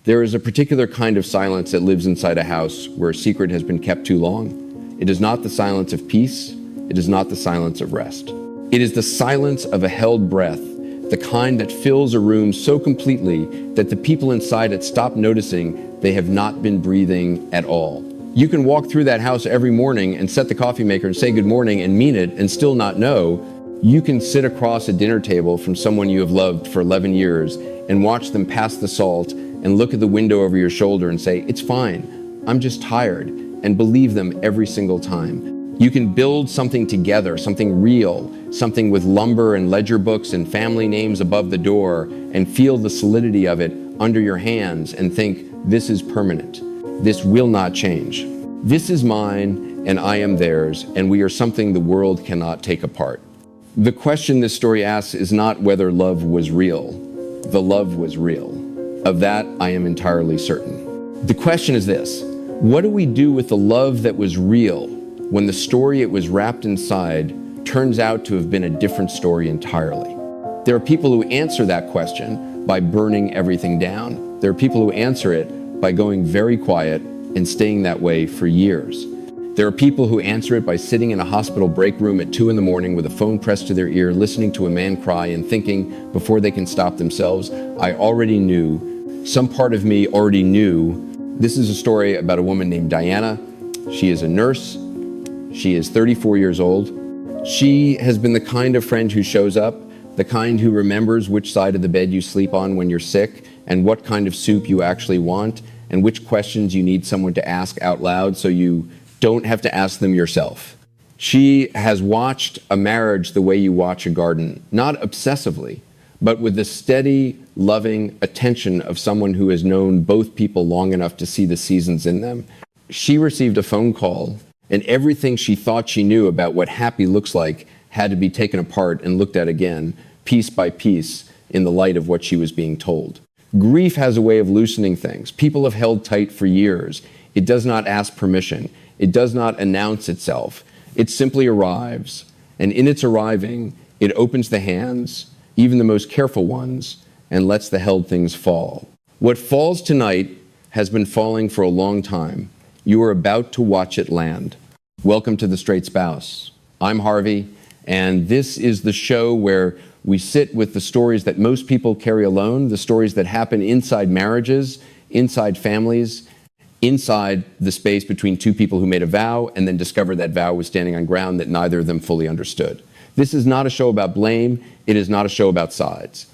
There is a particular kind of silence that lives inside a house where a secret has been kept too long. It is not the silence of peace. It is not the silence of rest. It is the silence of a held breath, the kind that fills a room so completely that the people inside it stop noticing they have not been breathing at all. You can walk through that house every morning and set the coffee maker and say good morning and mean it and still not know. You can sit across a dinner table from someone you have loved for 11 years and watch them pass the salt and look at the window over your shoulder and say, it's fine, I'm just tired, and believe them every single time. You can build something together, something real, something with lumber and ledger books and family names above the door, and feel the solidity of it under your hands and think, this is permanent. This will not change. This is mine and I am theirs, and we are something the world cannot take apart. The question this story asks is not whether love was real. The love was real. Of that, I am entirely certain. The question is this: what do we do with the love that was real when the story it was wrapped inside turns out to have been a different story entirely? There are people who answer that question by burning everything down. There are people who answer it by going very quiet and staying that way for years. There are people who answer it by sitting in a hospital break room at 2 a.m. with a phone pressed to their ear, listening to a man cry and thinking, before they can stop themselves, I already knew. Some part of me already knew. This is a story about a woman named Diana. She is a nurse. She is 34 years old. She has been the kind of friend who shows up, the kind who remembers which side of the bed you sleep on when you're sick, and what kind of soup you actually want, and which questions you need someone to ask out loud so you don't have to ask them yourself. She has watched a marriage the way you watch a garden, not obsessively, but with the steady, loving attention of someone who has known both people long enough to see the seasons in them. She received a phone call, and everything she thought she knew about what happy looks like had to be taken apart and looked at again, piece by piece, in the light of what she was being told. Grief has a way of loosening things. People have held tight for years. It does not ask permission. It does not announce itself. It simply arrives. And in its arriving, it opens the hands, even the most careful ones, and lets the held things fall. What falls tonight has been falling for a long time. You are about to watch it land. Welcome to The Straight Spouse. I'm Harvey, and this is the show where we sit with the stories that most people carry alone, the stories that happen inside marriages, inside families, inside the space between two people who made a vow and then discovered that vow was standing on ground that neither of them fully understood. This is not a show about blame. It is not a show about sides.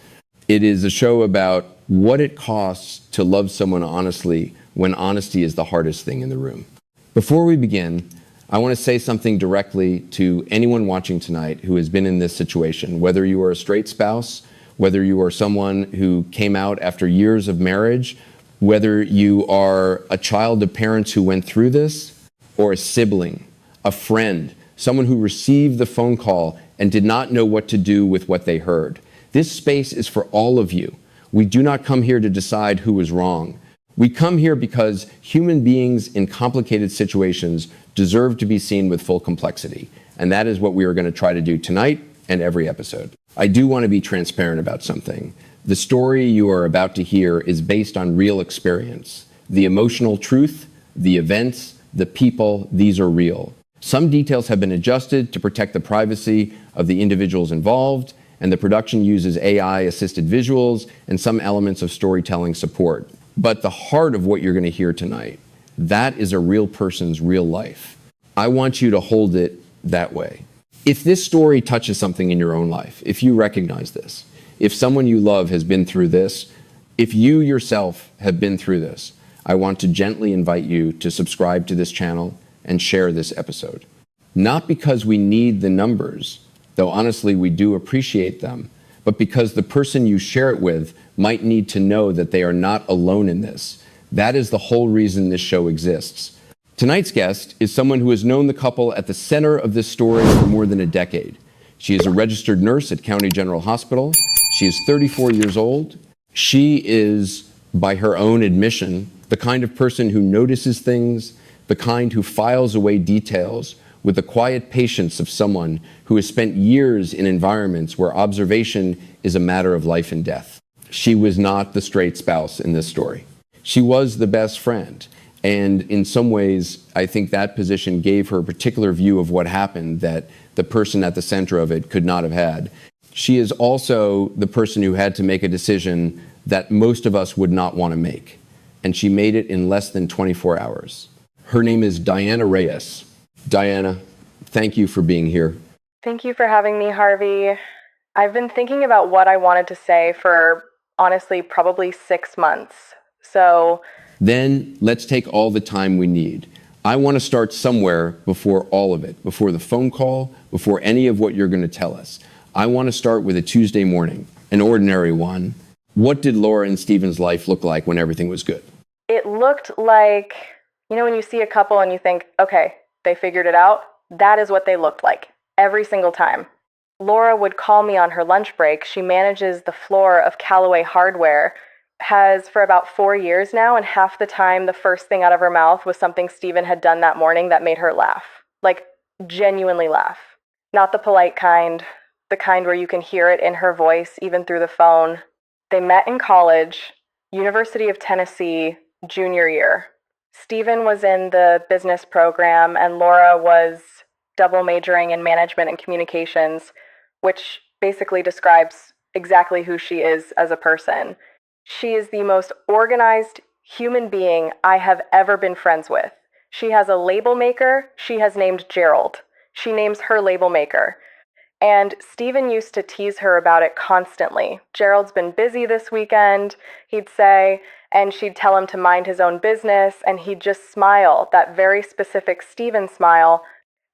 It is a show about what it costs to love someone honestly when honesty is the hardest thing in the room. Before we begin, I want to say something directly to anyone watching tonight who has been in this situation, whether you are a straight spouse, whether you are someone who came out after years of marriage, whether you are a child of parents who went through this, or a sibling, a friend, someone who received the phone call and did not know what to do with what they heard. This space is for all of you. We do not come here to decide who is wrong. We come here because human beings in complicated situations deserve to be seen with full complexity. And that is what we are going to try to do tonight and every episode. I do want to be transparent about something. The story you are about to hear is based on real experience. The emotional truth, the events, the people, these are real. Some details have been adjusted to protect the privacy of the individuals involved, and the production uses AI-assisted visuals and some elements of storytelling support. But the heart of what you're going to hear tonight, that is a real person's real life. I want you to hold it that way. If this story touches something in your own life, if you recognize this, if someone you love has been through this, if you yourself have been through this, I want to gently invite you to subscribe to this channel and share this episode. Not because we need the numbers, though honestly we do appreciate them, but because the person you share it with might need to know that they are not alone in this. That is the whole reason this show exists. Tonight's guest is someone who has known the couple at the center of this story for more than a decade. She is a registered nurse at County General Hospital. She is 34 years old. She is, by her own admission, the kind of person who notices things, the kind who files away details with the quiet patience of someone who has spent years in environments where observation is a matter of life and death. She was not the straight spouse in this story. She was the best friend. And in some ways, I think that position gave her a particular view of what happened that the person at the center of it could not have had. She is also the person who had to make a decision that most of us would not want to make. And she made it in less than 24 hours. Her name is Diana Reyes. Diana, thank you for being here. Thank you for having me, Harvey. I've been thinking about what I wanted to say for, honestly, probably 6 months. Then let's take all the time we need. I want to start somewhere before all of it, before the phone call, before any of what you're going to tell us. I want to start with a Tuesday morning, an ordinary one. What did Laura and Stephen's life look like when everything was good? It looked like, when you see a couple and you think, okay, they figured it out, that is what they looked like every single time. Laura would call me on her lunch break. She manages the floor of Callaway Hardware, has for about 4 years now, and half the time the first thing out of her mouth was something Stephen had done that morning that made her laugh. Like, genuinely laugh. Not the polite kind, the kind where you can hear it in her voice, even through the phone. They met in college, University of Tennessee, junior year. Stephen was in the business program, and Laura was double majoring in management and communications, which basically describes exactly who she is as a person. She is the most organized human being I have ever been friends with. She has a label maker she has named Gerald. She names her label maker. And Stephen used to tease her about it constantly. Gerald's been busy this weekend, he'd say, and she'd tell him to mind his own business, and he'd just smile, that very specific Stephen smile.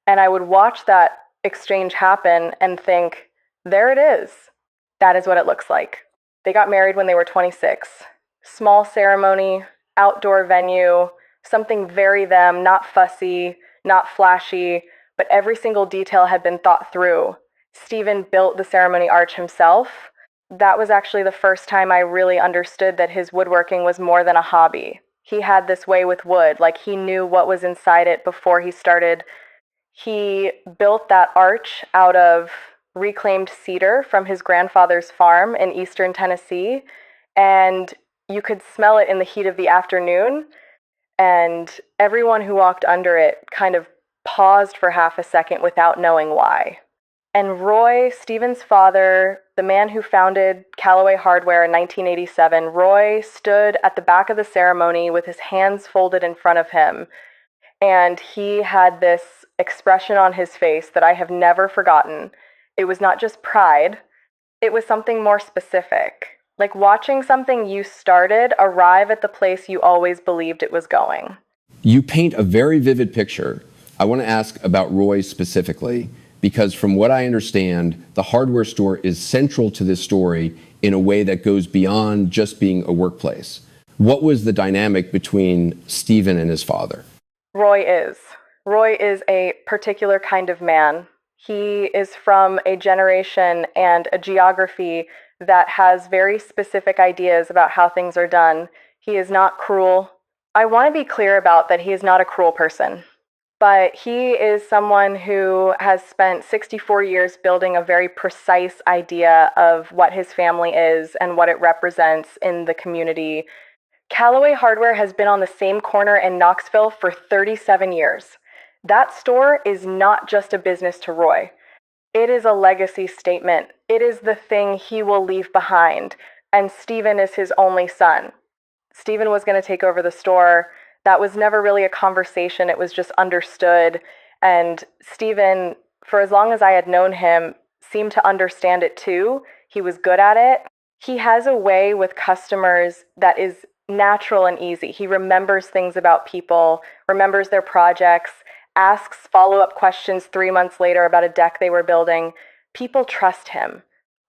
And I would watch that exchange happen and think, there it is. That is what it looks like. They got married when they were 26. Small ceremony, outdoor venue, something very them, not fussy, not flashy, but every single detail had been thought through. Stephen built the ceremony arch himself. That was actually the first time I really understood that his woodworking was more than a hobby. He had this way with wood, like he knew what was inside it before he started. He built that arch out of reclaimed cedar from his grandfather's farm in eastern Tennessee, and you could smell it in the heat of the afternoon, and everyone who walked under it kind of paused for half a second without knowing why. And Roy, Stephen's father, the man who founded Callaway Hardware in 1987, Roy stood at the back of the ceremony with his hands folded in front of him, and he had this expression on his face that I have never forgotten. It was not just pride, it was something more specific. Like watching something you started arrive at the place you always believed it was going. You paint a very vivid picture. I want to ask about Roy specifically, because from what I understand, the hardware store is central to this story in a way that goes beyond just being a workplace. What was the dynamic between Stephen and his father? Roy is a particular kind of man. He is from a generation and a geography that has very specific ideas about how things are done. He is not cruel. I want to be clear about that he is not a cruel person, but he is someone who has spent 64 years building a very precise idea of what his family is and what it represents in the community. Callaway Hardware has been on the same corner in Knoxville for 37 years. That store is not just a business to Roy. It is a legacy statement. It is the thing he will leave behind. And Stephen is his only son. Stephen was going to take over the store. That was never really a conversation. It was just understood. And Stephen, for as long as I had known him, seemed to understand it too. He was good at it. He has a way with customers that is natural and easy. He remembers things about people, remembers their projects, asks follow-up questions 3 months later about a deck they were building. People trust him.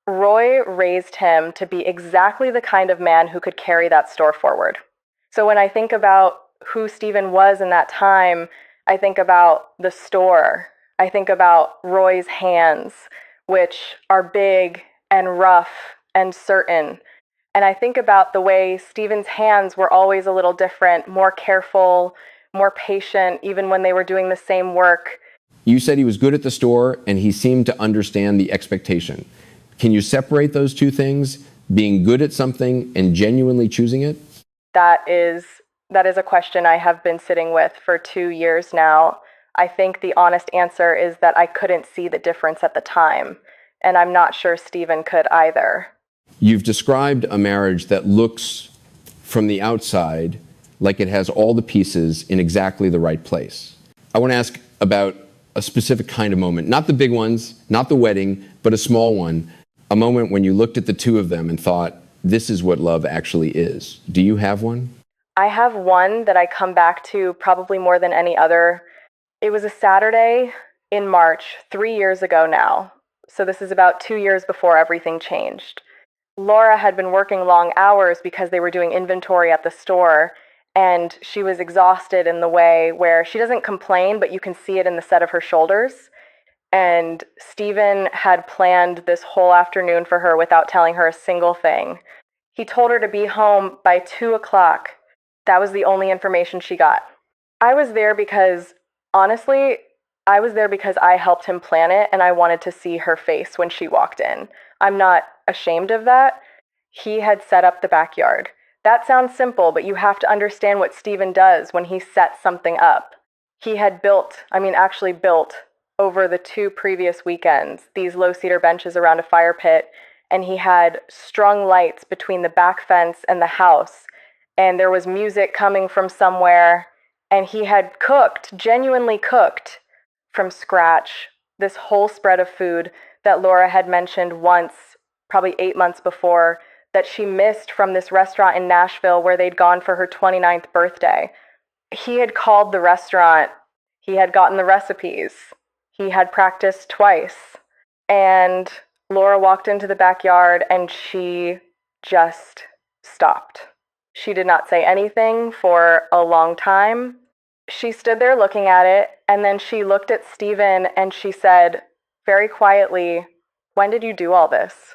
Roy raised him to be exactly the kind of man who could carry that store forward. So when I think about who Stephen was in that time, I think about the store. I think about Roy's hands, which are big and rough and certain. And I think about the way Stephen's hands were always a little different, more careful, more patient, even when they were doing the same work. You said he was good at the store and he seemed to understand the expectation. Can you separate those two things, being good at something and genuinely choosing it? That is a question I have been sitting with for 2 years now. I think the honest answer is that I couldn't see the difference at the time, and I'm not sure Stephen could either. You've described a marriage that looks from the outside like it has all the pieces in exactly the right place. I want to ask about a specific kind of moment, not the big ones, not the wedding, but a small one, a moment when you looked at the two of them and thought, this is what love actually is. Do you have one? I have one that I come back to probably more than any other. It was a Saturday in March, 3 years ago now. So this is about 2 years before everything changed. Laura had been working long hours because they were doing inventory at the store, and she was exhausted in the way where she doesn't complain, but you can see it in the set of her shoulders. And Stephen had planned this whole afternoon for her without telling her a single thing. He told her to be home by 2 o'clock. That was the only information she got. I was there because, honestly, I was there because I helped him plan it and I wanted to see her face when she walked in. I'm not ashamed of that. He had set up the backyard. That sounds simple, but you have to understand what Stephen does when he sets something up. He had actually built over the 2 previous weekends, these low cedar benches around a fire pit, and he had strung lights between the back fence and the house, and there was music coming from somewhere, and he had genuinely cooked from scratch, this whole spread of food that Laura had mentioned once, probably 8 months before, that she missed from this restaurant in Nashville where they'd gone for her 29th birthday. He had called the restaurant. He had gotten the recipes. He had practiced twice. And Laura walked into the backyard and she just stopped. She did not say anything for a long time. She stood there looking at it, and then she looked at Stephen and she said, very quietly, "When did you do all this?"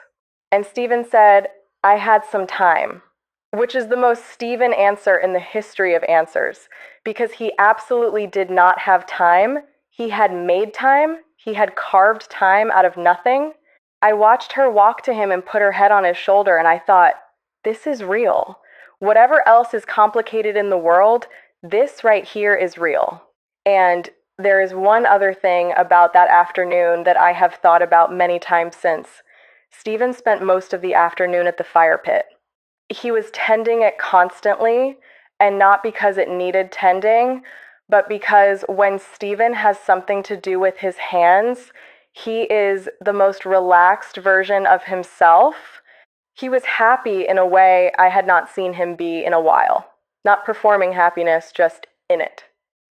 And Stephen said, "I had some time," which is the most Stephen answer in the history of answers, because he absolutely did not have time. He had made time. He had carved time out of nothing. I watched her walk to him and put her head on his shoulder, and I thought, this is real. Whatever else is complicated in the world, this right here is real. And there is one other thing about that afternoon that I have thought about many times since. Stephen spent most of the afternoon at the fire pit. He was tending it constantly, and not because it needed tending, but because when Stephen has something to do with his hands, he is the most relaxed version of himself. He was happy in a way I had not seen him be in a while. Not performing happiness, just in it.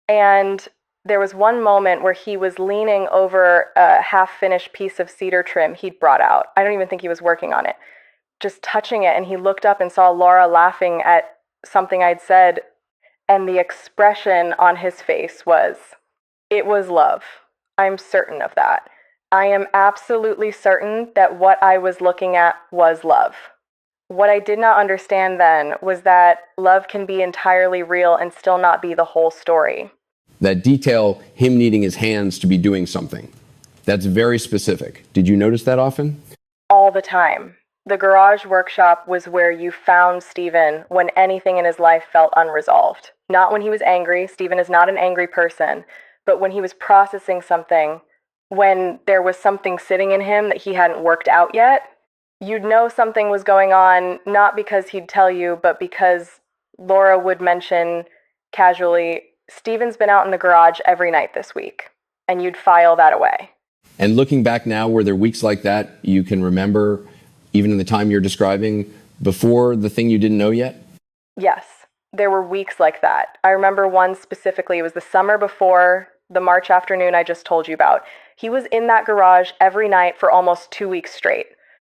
And there was one moment where he was leaning over a half-finished piece of cedar trim he'd brought out. I don't even think he was working on it. Just touching it, and he looked up and saw Laura laughing at something I'd said, and the expression on his face was, it was love. I'm certain of that. I am absolutely certain that what I was looking at was love. What I did not understand then was that love can be entirely real and still not be the whole story. That detail, him needing his hands to be doing something, that's very specific. Did you notice that often? All the time. The garage workshop was where you found Stephen when anything in his life felt unresolved. Not when he was angry. Stephen is not an angry person. But when he was processing something, when there was something sitting in him that he hadn't worked out yet, you'd know something was going on, not because he'd tell you, but because Laura would mention casually, "Stephen's been out in the garage every night this week," and you'd file that away. And looking back now, were there weeks like that you can remember, even in the time you're describing, before the thing you didn't know yet? Yes, there were weeks like that. I remember one specifically. It was the summer before the March afternoon I just told you about. He was in that garage every night for almost 2 weeks straight.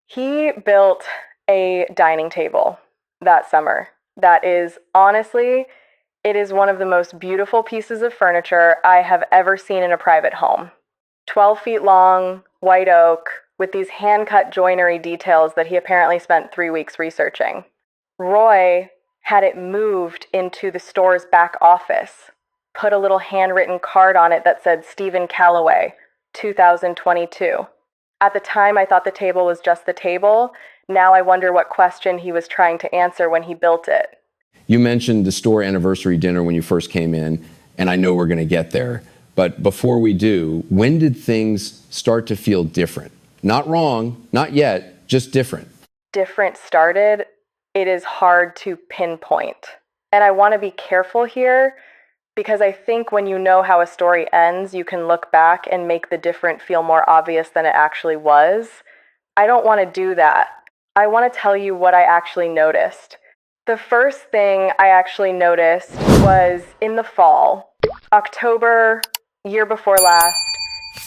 He built a dining table that summer. That is, honestly, it is one of the most beautiful pieces of furniture I have ever seen in a private home. 12 feet long, white oak, with these hand-cut joinery details that he apparently spent 3 weeks researching. Roy had it moved into the store's back office, put a little handwritten card on it that said Stephen Calloway, 2022. At the time, I thought the table was just the table. Now I wonder what question he was trying to answer when he built it. You mentioned the store anniversary dinner when you first came in, and I know we're going to get there. But before we do, when did things start to feel different? Not wrong, not yet, just different. Different started, it is hard to pinpoint. And I want to be careful here because I think when you know how a story ends, you can look back and make the different feel more obvious than it actually was. I don't want to do that. I want to tell you what I actually noticed. The first thing I actually noticed was in the fall, October, year before last.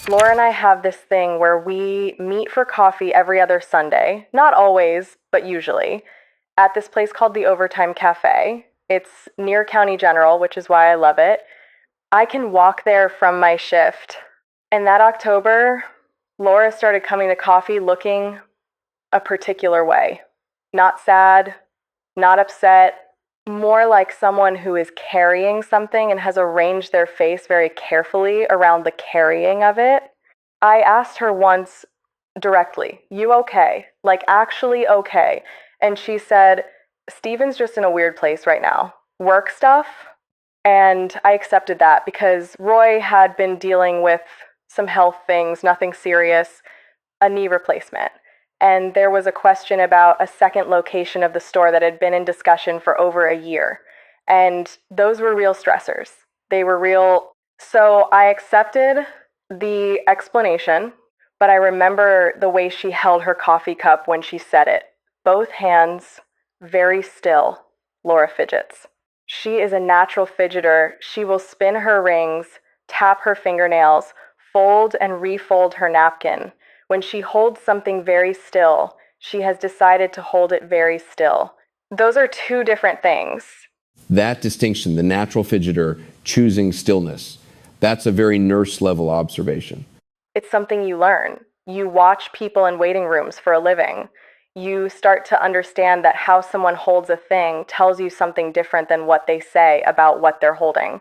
Laura and I have this thing where we meet for coffee every other Sunday, not always, but usually, at this place called the Overtime Cafe. It's near County General, which is why I love it. I can walk there from my shift. And that October, Laura started coming to coffee looking a particular way. Not sad, not upset, more like someone who is carrying something and has arranged their face very carefully around the carrying of it. I asked her once directly, "You okay? Like, actually okay?" And she said, "Steven's just in a weird place right now. Work stuff." And I accepted that because Roy had been dealing with some health things, nothing serious, a knee replacement. And there was a question about a second location of the store that had been in discussion for over a year. And those were real stressors. They were real. So I accepted the explanation, but I remember the way she held her coffee cup when she said it. Both hands, very still. Laura fidgets. She is a natural fidgeter. She will spin her rings, tap her fingernails, fold and refold her napkin. When she holds something very still, she has decided to hold it very still. Those are two different things. That distinction, the natural fidgeter choosing stillness, that's a very nurse level observation. It's something you learn. You watch people in waiting rooms for a living. You start to understand that how someone holds a thing tells you something different than what they say about what they're holding.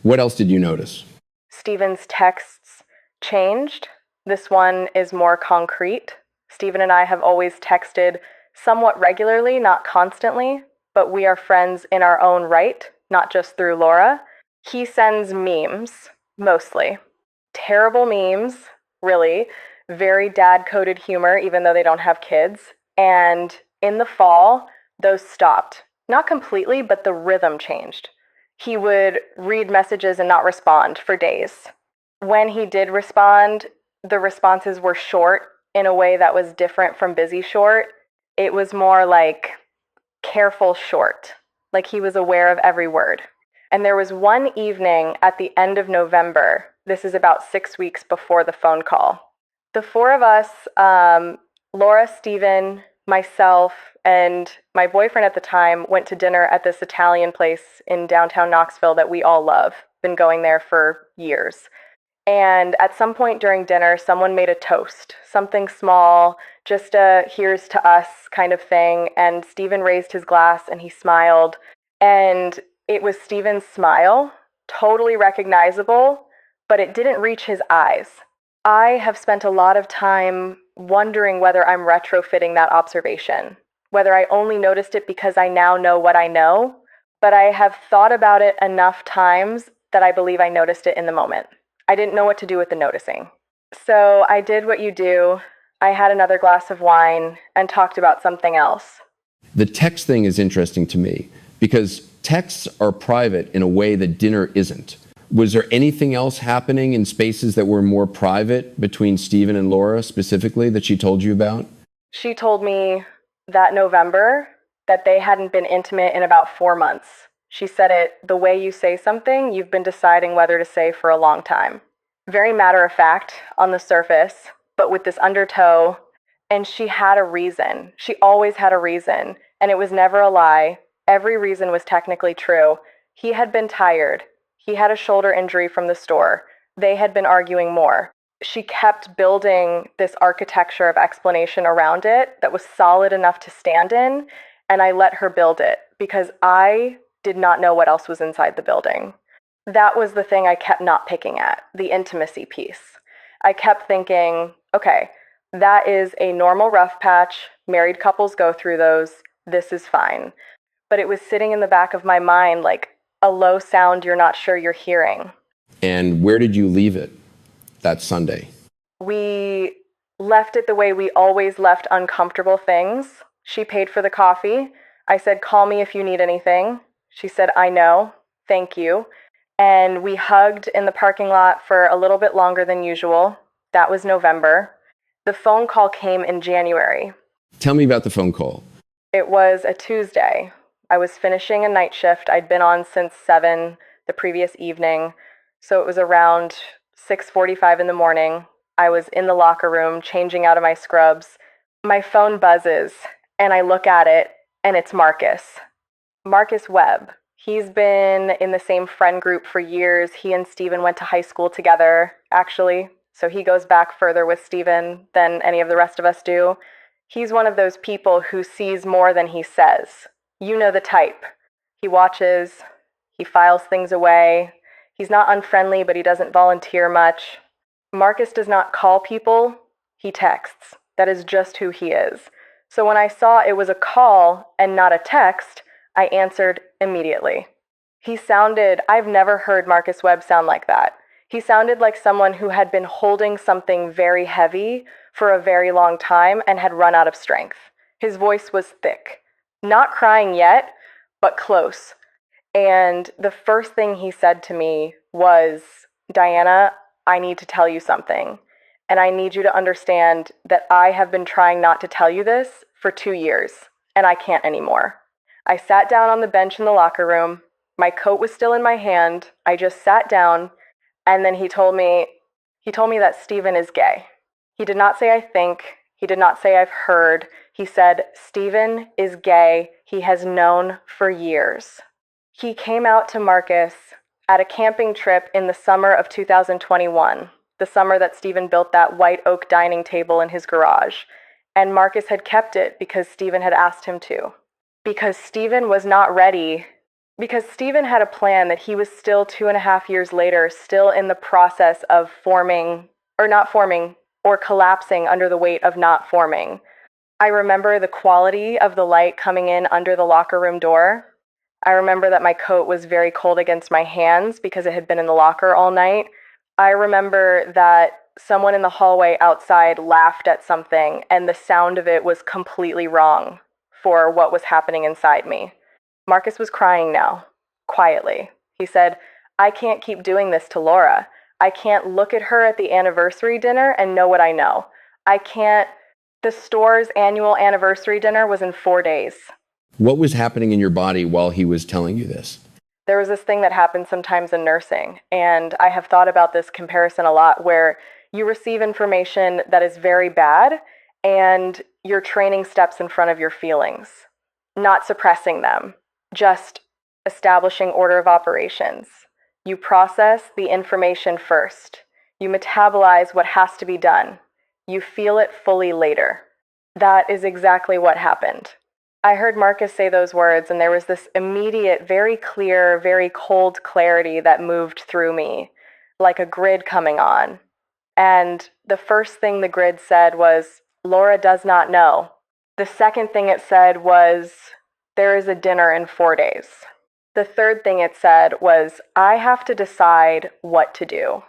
What else did you notice? Steven's texts changed. This one is more concrete. Steven and I have always texted somewhat regularly, not constantly, but we are friends in our own right, not just through Laura. He sends memes, mostly. Terrible memes, really. Very dad-coded humor, even though they don't have kids. And in the fall, those stopped. Not completely, but the rhythm changed. He would read messages and not respond for days. When he did respond, the responses were short in a way that was different from busy short. It was more like careful short, like he was aware of every word. And there was one evening at the end of November, this is about 6 weeks before the phone call. The four of us, Laura, Steven, myself, and my boyfriend at the time went to dinner at this Italian place in downtown Knoxville that we all love. Been going there for years. And at some point during dinner, someone made a toast, something small, just a here's to us kind of thing. And Steven raised his glass and he smiled. And it was Steven's smile, totally recognizable, but it didn't reach his eyes. I have spent a lot of time wondering whether I'm retrofitting that observation, whether I only noticed it because I now know what I know, but I have thought about it enough times that I believe I noticed it in the moment. I didn't know what to do with the noticing. So I did what you do. I had another glass of wine and talked about something else. The text thing is interesting to me because texts are private in a way that dinner isn't. Was there anything else happening in spaces that were more private between Steven and Laura specifically that she told you about? She told me that November that they hadn't been intimate in about 4 months. She said it the way you say something you've been deciding whether to say for a long time. Very matter of fact on the surface, but with this undertow. And she had a reason. She always had a reason, and it was never a lie. Every reason was technically true. He had been tired. He had a shoulder injury from the store. They had been arguing more. She kept building this architecture of explanation around it that was solid enough to stand in, and I let her build it because I did not know what else was inside the building. That was the thing I kept not picking at, the intimacy piece. I kept thinking, okay, that is a normal rough patch. Married couples go through those. This is fine. but it was sitting in the back of my mind like a low sound you're not sure you're hearing. And where did you leave it that Sunday? We left it the way we always left uncomfortable things. She paid for the coffee. I said, "Call me if you need anything." She said, "I know. Thank you." And we hugged in the parking lot for a little bit longer than usual. That was November. The phone call came in January. Tell me about the phone call. It was a Tuesday. I was finishing a night shift. I'd been on since 7 the previous evening. So it was around 6:45 in the morning. I was in the locker room changing out of my scrubs. My phone buzzes and I look at it and it's Marcus. Marcus Webb. He's been in the same friend group for years. He and Steven went to high school together, actually. So he goes back further with Steven than any of the rest of us do. He's one of those people who sees more than he says. You know the type. He watches, he files things away. He's not unfriendly, but he doesn't volunteer much. Marcus does not call people, he texts. That is just who he is. So when I saw it was a call and not a text, I answered immediately. I've never heard Marcus Webb sound like that. He sounded like someone who had been holding something very heavy for a very long time and had run out of strength. His voice was thick. Not crying yet, but close. And the first thing he said to me was, "Diana, I need to tell you something. And I need you to understand that I have been trying not to tell you this for 2 years, and I can't anymore." I sat down on the bench in the locker room. My coat was still in my hand. I just sat down, and then he told me that Steven is gay. He did not say I think. He did not say I've heard. He said, "Steven is gay. He has known for years." He came out to Marcus at a camping trip in the summer of 2021, the summer that Steven built that white oak dining table in his garage. And Marcus had kept it because Steven had asked him to. Because Steven was not ready. Because Steven had a plan that he was still 2.5 years later, still in the process of forming, or not forming, or collapsing under the weight of not forming. I remember the quality of the light coming in under the locker room door. I remember that my coat was very cold against my hands because it had been in the locker all night. I remember that someone in the hallway outside laughed at something, and the sound of it was completely wrong for what was happening inside me. Marcus was crying now, quietly. He said, "I can't keep doing this to Laura. I can't look at her at the anniversary dinner and know what I know. I can't. The store's annual anniversary dinner was in 4 days. What was happening in your body while he was telling you this? There was this thing that happens sometimes in nursing, and I have thought about this comparison a lot, where you receive information that is very bad, and your training steps in front of your feelings, not suppressing them, just establishing order of operations. You process the information first. You metabolize what has to be done. You feel it fully later. That is exactly what happened. I heard Marcus say those words, and there was this immediate, very clear, very cold clarity that moved through me, like a grid coming on. And the first thing the grid said was, "Laura does not know." The second thing it said was, "There is a dinner in 4 days." The third thing it said was, "I have to decide what to do."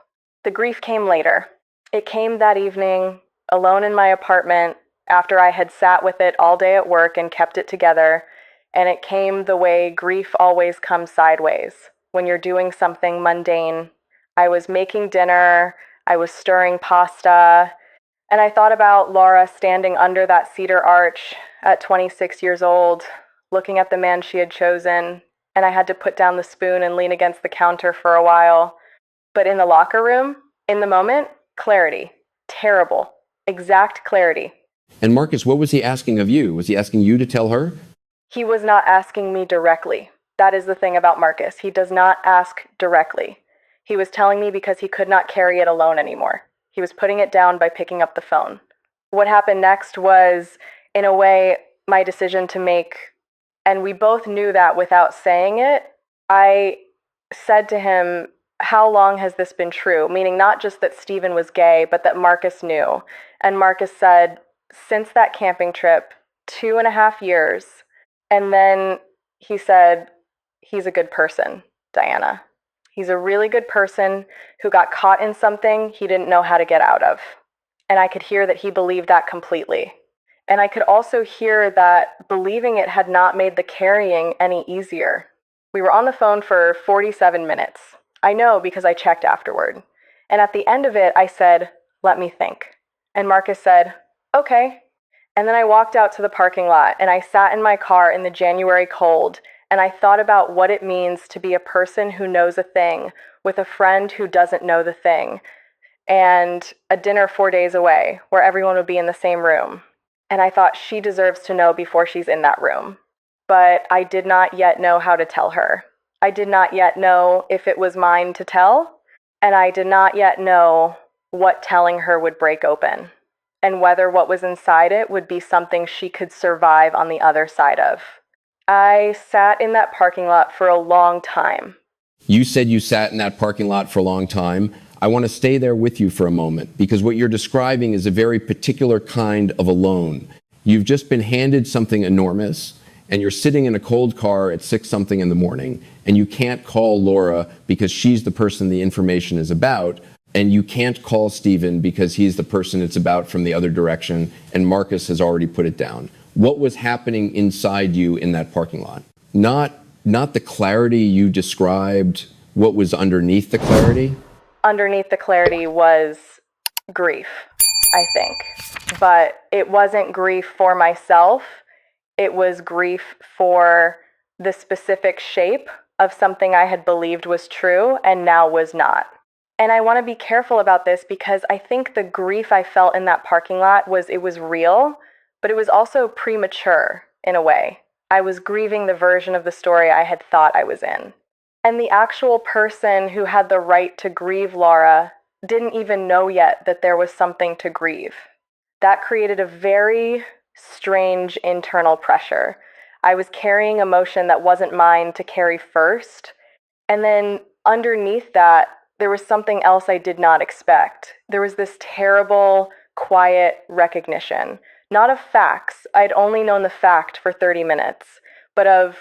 The grief came later. It came that evening, alone in my apartment, after I had sat with it all day at work and kept it together, and it came the way grief always comes sideways, when you're doing something mundane. I was making dinner, I was stirring pasta, and I thought about Laura standing under that cedar arch at 26 years old, looking at the man she had chosen, and I had to put down the spoon and lean against the counter for a while. But in the locker room, in the moment, clarity. Terrible. Exact clarity. And Marcus, what was he asking of you? Was he asking you to tell her? He was not asking me directly. That is the thing about Marcus. He does not ask directly. He was telling me because he could not carry it alone anymore. He was putting it down by picking up the phone. What happened next was, in a way, my decision to make, and we both knew that without saying it. I said to him, "How long has this been true?" Meaning not just that Steven was gay, but that Marcus knew. And Marcus said, "Since that camping trip, 2.5 years. And then He said, "He's a good person, Diana. He's a really good person who got caught in something he didn't know how to get out of." And I could hear that he believed that completely. And I could also hear that believing it had not made the carrying any easier. We were on the phone for 47 minutes. I know because I checked afterward. And at the end of it, I said, "Let me think." And Marcus said, "Okay." And then I walked out to the parking lot and I sat in my car in the January cold and I thought about what it means to be a person who knows a thing with a friend who doesn't know the thing, and a dinner 4 days away where everyone would be in the same room. And I thought she deserves to know before she's in that room. But I did not yet know how to tell her. I did not yet know if it was mine to tell, and I did not yet know what telling her would break open, and whether what was inside it would be something she could survive on the other side of. I sat in that parking lot for a long time. You said you sat in that parking lot for a long time. I want to stay there with you for a moment because what you're describing is a very particular kind of alone. You've just been handed something enormous and you're sitting in a cold car at 6 something in the morning and you can't call Laura because she's the person the information is about, and you can't call Stephen because he's the person it's about from the other direction, and Marcus has already put it down. What was happening inside you in that parking lot? Not the clarity you described, what was underneath the clarity? Underneath the clarity was grief, I think. But it wasn't grief for myself. It was grief for the specific shape of something I had believed was true and now was not. And I want to be careful about this because I think the grief I felt in that parking lot was real, but it was also premature in a way. I was grieving the version of the story I had thought I was in. And the actual person who had the right to grieve Laura didn't even know yet that there was something to grieve. That created a very strange internal pressure. I was carrying emotion that wasn't mine to carry first. And then underneath that, there was something else I did not expect. There was this terrible, quiet recognition. Not of facts. I'd only known the fact for 30 minutes, but of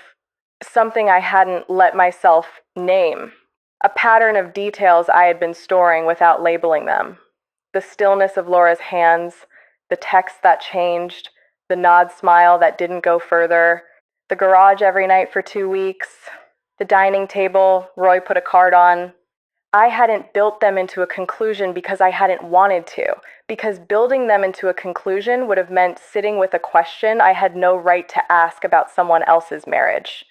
something I hadn't let myself name. A pattern of details I had been storing without labeling them. The stillness of Laura's hands, the text that changed, the nod smile that didn't go further, the garage every night for 2 weeks, the dining table Roy put a card on. I hadn't built them into a conclusion because I hadn't wanted to, because building them into a conclusion would have meant sitting with a question I had no right to ask about someone else's marriage.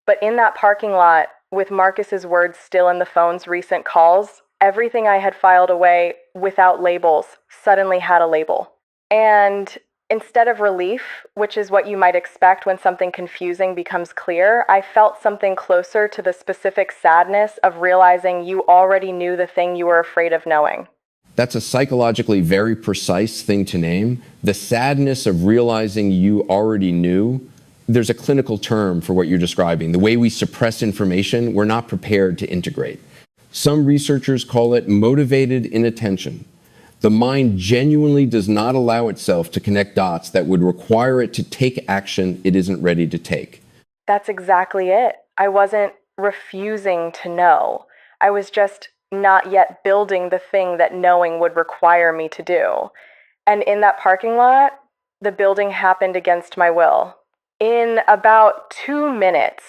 But in that parking lot, with Marcus's words still in the phone's recent calls, everything I had filed away without labels suddenly had a label. And instead of relief, which is what you might expect when something confusing becomes clear, I felt something closer to the specific sadness of realizing you already knew the thing you were afraid of knowing. That's a psychologically very precise thing to name. The sadness of realizing you already knew. There's a clinical term for what you're describing. The way we suppress information, we're not prepared to integrate. Some researchers call it motivated inattention. The mind genuinely does not allow itself to connect dots that would require it to take action it isn't ready to take. That's exactly it. I wasn't refusing to know. I was just not yet building the thing that knowing would require me to do. And in that parking lot, the building happened against my will. In about 2 minutes,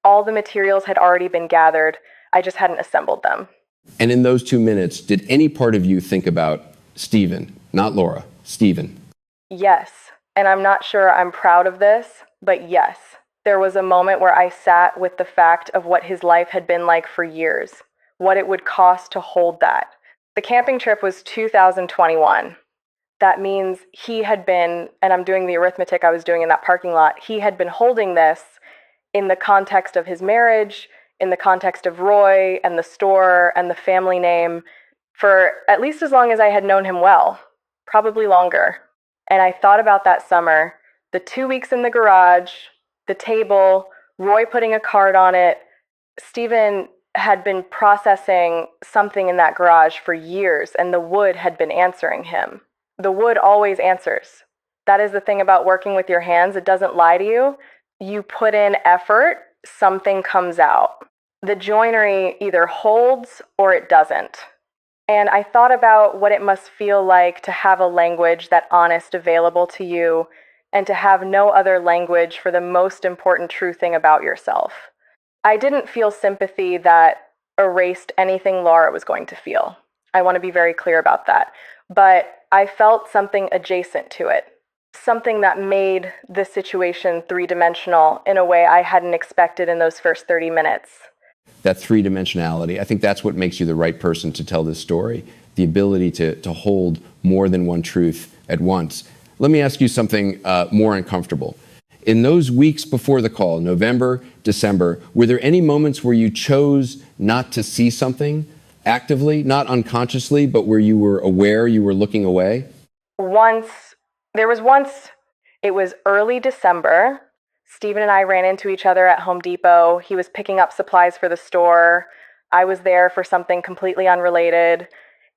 all the materials had already been gathered. I just hadn't assembled them. And in those 2 minutes, did any part of you think about Stephen, not Laura, Stephen? Yes, and I'm not sure I'm proud of this, but yes. There was a moment where I sat with the fact of what his life had been like for years, what it would cost to hold that. The camping trip was 2021. That means he had been, and I'm doing the arithmetic I was doing in that parking lot, he had been holding this in the context of his marriage, in the context of Roy and the store and the family name, for at least as long as I had known him well, probably longer. And I thought about that summer, the 2 weeks in the garage, the table, Roy putting a card on it. Stephen had been processing something in that garage for years, and the wood had been answering him. The wood always answers. That is the thing about working with your hands. It doesn't lie to you. you put in effort, something comes out. The joinery either holds or it doesn't. And I thought about what it must feel like to have a language that honest available to you and to have no other language for the most important true thing about yourself. I didn't feel sympathy that erased anything Laura was going to feel. I want to be very clear about that. But I felt something adjacent to it, something that made the situation three-dimensional in a way I hadn't expected in those first 30 minutes. That three-dimensionality, I think that's what makes you the right person to tell this story, the ability to hold more than one truth at once. Let me ask you something more uncomfortable. In those weeks before the call, November, December, were there any moments where you chose not to see something actively, not unconsciously, but where you were aware you were looking away? There was once, it was early December. Stephen and I ran into each other at Home Depot. He was picking up supplies for the store. I was there for something completely unrelated.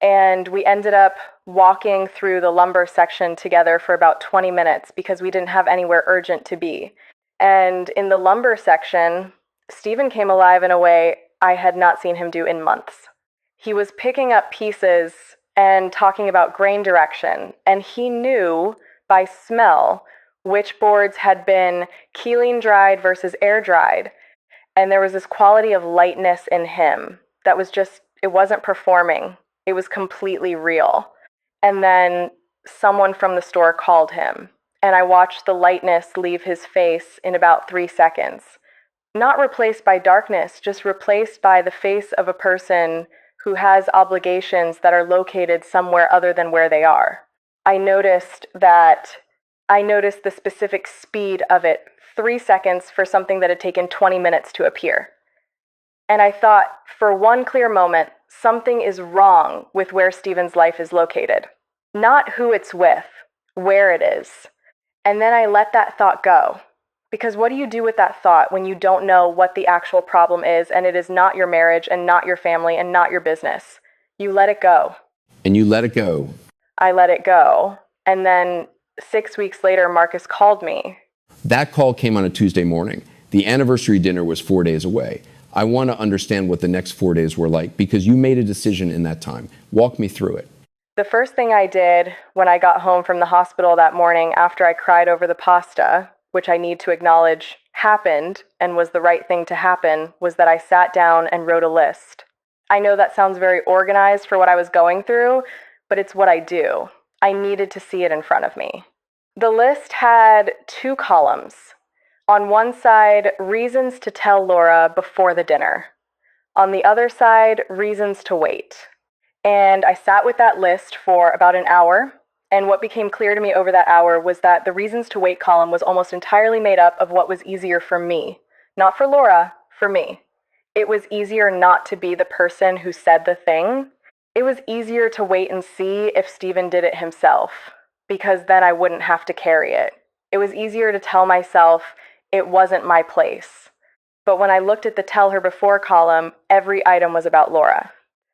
And we ended up walking through the lumber section together for about 20 minutes because we didn't have anywhere urgent to be. And in the lumber section, Stephen came alive in a way I had not seen him do in months. He was picking up pieces and talking about grain direction, and he knew by smell which boards had been keeling dried versus air dried. And there was this quality of lightness in him that was just, it wasn't performing. It was completely real. And then someone from the store called him, and I watched the lightness leave his face in about 3 seconds. Not replaced by darkness, just replaced by the face of a person who has obligations that are located somewhere other than where they are. I noticed the specific speed of it, 3 seconds for something that had taken 20 minutes to appear. And I thought, for one clear moment, something is wrong with where Stephen's life is located. Not who it's with, where it is. And then I let that thought go. Because what do you do with that thought when you don't know what the actual problem is, and it is not your marriage and not your family and not your business? You let it go. And you let it go. I let it go. And then 6 weeks later, Marcus called me. That call came on a Tuesday morning. The anniversary dinner was 4 days away. I want to understand what the next 4 days were like because you made a decision in that time. Walk me through it. The first thing I did when I got home from the hospital that morning after I cried over the pasta, which I need to acknowledge happened and was the right thing to happen, was that I sat down and wrote a list. I know that sounds very organized for what I was going through, but it's what I do. I needed to see it in front of me. The list had 2 columns. On one side, reasons to tell Laura before the dinner. On the other side, reasons to wait. And I sat with that list for about an hour. And what became clear to me over that hour was that the reasons to wait column was almost entirely made up of what was easier for me. Not for Laura, for me. It was easier not to be the person who said the thing. It was easier to wait and see if Stephen did it himself, because then I wouldn't have to carry it. It was easier to tell myself it wasn't my place. But when I looked at the tell her before column, every item was about Laura.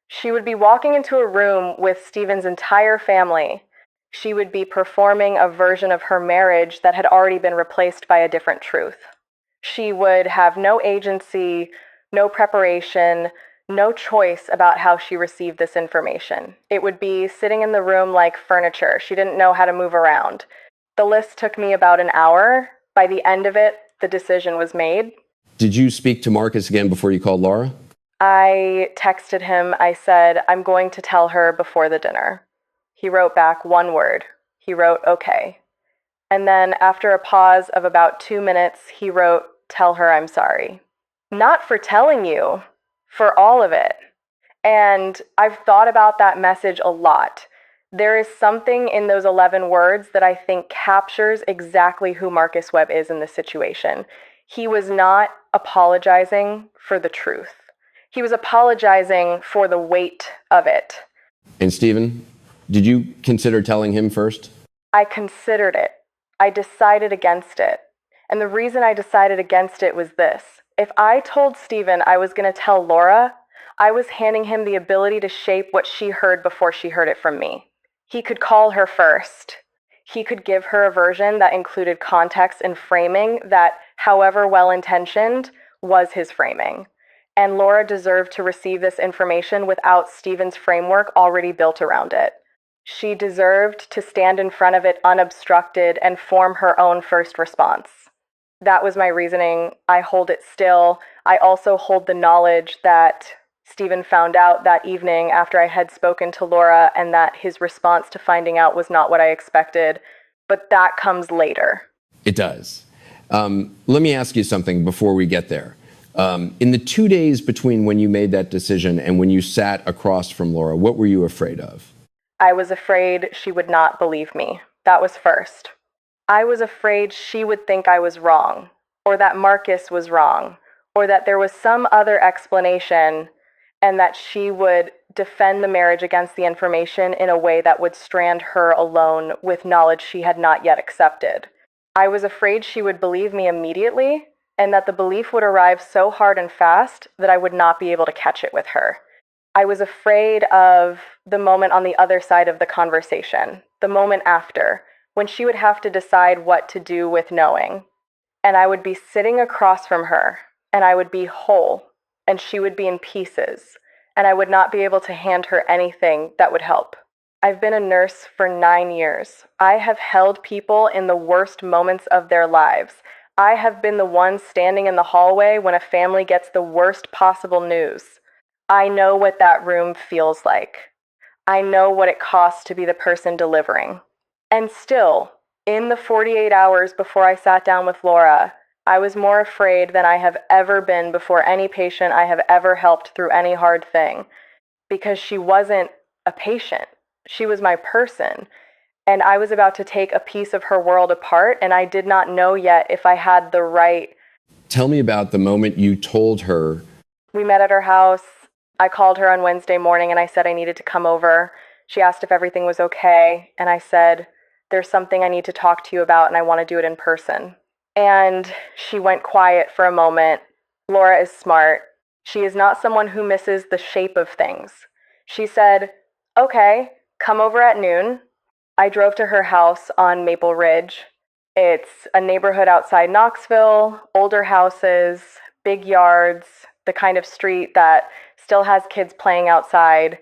She would be walking into a room with Stephen's entire family. She would be performing a version of her marriage that had already been replaced by a different truth. She would have no agency, no preparation, no choice about how she received this information. It would be sitting in the room like furniture. She didn't know how to move around. The list took me about an hour. By the end of it, the decision was made. Did you speak to Marcus again before you called Laura? I texted him. I said, I'm going to tell her before the dinner. He wrote back 1 word. He wrote, okay. And then after a pause of about 2 minutes, he wrote, tell her I'm sorry. Not for telling you, for all of it. And I've thought about that message a lot. There is something in those 11 words that I think captures exactly who Marcus Webb is in this situation. He was not apologizing for the truth. He was apologizing for the weight of it. And Stephen, did you consider telling him first? I considered it. I decided against it. And the reason I decided against it was this. If I told Stephen I was going to tell Laura, I was handing him the ability to shape what she heard before she heard it from me. He could call her first. He could give her a version that included context and framing that, however well-intentioned, was his framing. And Laura deserved to receive this information without Stephen's framework already built around it. She deserved to stand in front of it unobstructed and form her own first response. That was my reasoning. I hold it still. I also hold the knowledge that Stephen found out that evening after I had spoken to Laura, and that his response to finding out was not what I expected. But that comes later. It does. Let me ask you something before we get there. In the 2 days between when you made that decision and when you sat across from Laura, what were you afraid of? I was afraid she would not believe me. That was first. I was afraid she would think I was wrong, or that Marcus was wrong, or that there was some other explanation, and that she would defend the marriage against the information in a way that would strand her alone with knowledge she had not yet accepted. I was afraid she would believe me immediately, and that the belief would arrive so hard and fast that I would not be able to catch it with her. I was afraid of the moment on the other side of the conversation, the moment after, when she would have to decide what to do with knowing. And I would be sitting across from her, and I would be whole, and she would be in pieces, and I would not be able to hand her anything that would help. I've been a nurse for 9 years. I have held people in the worst moments of their lives. I have been the one standing in the hallway when a family gets the worst possible news. I know what that room feels like. I know what it costs to be the person delivering. And still, in the 48 hours before I sat down with Laura, I was more afraid than I have ever been before any patient I have ever helped through any hard thing, because she wasn't a patient. She was my person, and I was about to take a piece of her world apart, and I did not know yet if I had the right. Tell me about the moment you told her. We met at her house. I called her on Wednesday morning and I said I needed to come over. She asked if everything was okay, and I said, there's something I need to talk to you about and I want to do it in person. And she went quiet for a moment. Laura is smart. She is not someone who misses the shape of things. She said, okay, come over at noon. I drove to her house on Maple Ridge. It's a neighborhood outside Knoxville, older houses, big yards, the kind of street that still has kids playing outside.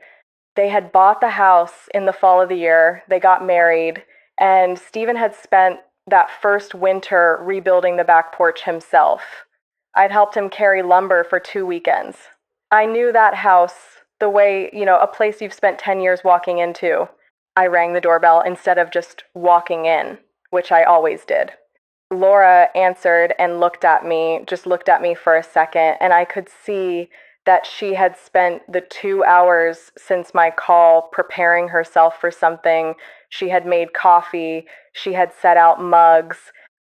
They had bought the house in the fall of the year. They got married, and Stephen had spent that first winter rebuilding the back porch himself. I'd helped him carry lumber for 2 weekends. I knew that house the way, a place you've spent 10 years walking into. I rang the doorbell instead of just walking in, which I always did. Laura answered and just looked at me for a second, and I could see that she had spent the 2 hours since my call preparing herself for something. She had made coffee. She had set out mugs.